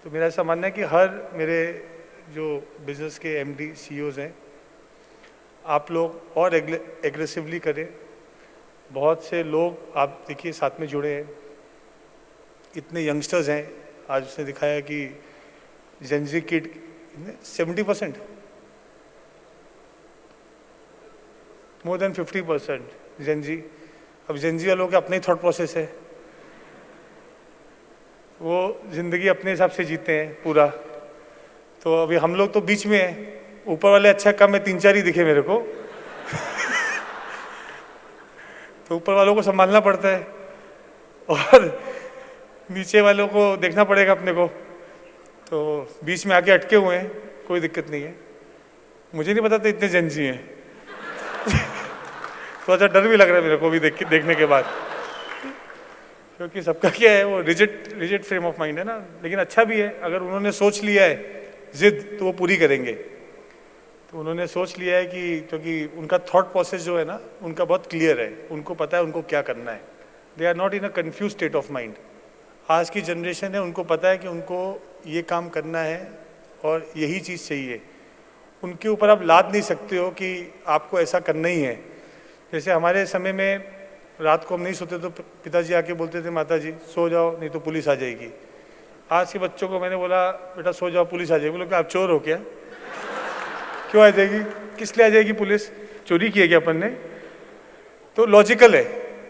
तो मेरा ऐसा मानना है कि हर मेरे जो बिजनेस के एमडी सीईओज हैं, आप लोग और एग्रेसिवली करें। बहुत से लोग आप देखिए साथ में जुड़े हैं, इतने यंगस्टर्स हैं। आज उसने दिखाया कि Gen Z kid 70%, more than 50% Gen Z. अब जेनजी वालों के अपने ही थॉट प्रोसेस है, वो ज़िंदगी अपने हिसाब से जीते हैं पूरा। तो अभी हम लोग तो बीच में हैं, ऊपर वाले अच्छा कम है, 3-4 ही दिखे मेरे को तो ऊपर वालों को संभालना पड़ता है और नीचे वालों को देखना पड़ेगा अपने को। तो बीच में आके अटके हुए हैं, कोई दिक्कत नहीं है। मुझे नहीं पता था इतने जेनजी हैं तो अच्छा डर भी लग रहा है मेरे को भी देखने के बाद, क्योंकि सबका क्या है वो रिजिड फ्रेम ऑफ माइंड है ना। लेकिन अच्छा भी है, अगर उन्होंने सोच लिया है जिद तो वो पूरी करेंगे। तो उन्होंने सोच लिया है कि क्योंकि उनका थॉट प्रोसेस जो है ना उनका बहुत क्लियर है, उनको पता है उनको क्या करना है। They are not in a confuse state of mind. आज की जनरेशन है, उनको पता है कि उनको ये काम करना है और यही चीज़ चाहिए। उनके ऊपर आप लाद नहीं सकते हो कि आपको ऐसा करना ही है। जैसे हमारे समय में रात को हम नहीं सोते तो पिताजी आके बोलते थे माता जी सो जाओ नहीं तो पुलिस आ जाएगी। आज के बच्चों को मैंने बोला बेटा सो जाओ पुलिस आ जाएगी। बोलो कि आप चोर हो क्या? क्यों आ जाएगी? किस लिए आ जाएगी पुलिस? चोरी की है क्या अपन ने? तो लॉजिकल है,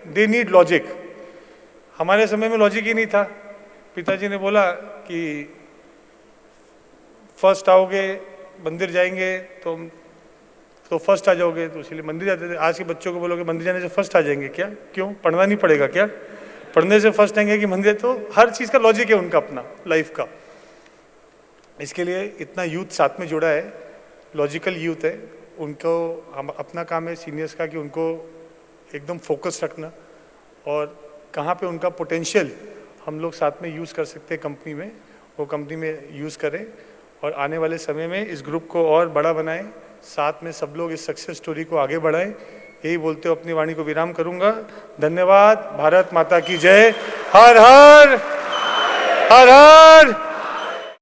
दे नीड लॉजिक। हमारे समय में लॉजिक ही नहीं था। पिताजी ने बोला कि फर्स्ट आओगे मंदिर जाएंगे तो फर्स्ट आ जाओगे, तो इसलिए मंदिर जाते थे। आज के बच्चों को बोलोगे मंदिर जाने से फर्स्ट आ जाएंगे क्या? क्यों? पढ़ना नहीं पड़ेगा क्या? पढ़ने से फर्स्ट आएंगे कि मंदिर? तो हर चीज़ का लॉजिक है उनका अपना लाइफ का। इसके लिए इतना यूथ साथ में जुड़ा है, लॉजिकल यूथ है। उनको हम अपना काम है सीनियर्स का कि उनको एकदम फोकस रखना और कहाँ पे उनका पोटेंशियल हम लोग साथ में यूज़ कर सकते हैं कंपनी में, वो कंपनी में यूज़ करें और आने वाले समय में इस ग्रुप को और बड़ा बनाएं। साथ में सब लोग इस सक्सेस स्टोरी को आगे बढ़ाएं। यही बोलते हुए अपनी वाणी को विराम करूंगा। धन्यवाद। भारत माता की जय। हर हर हर हर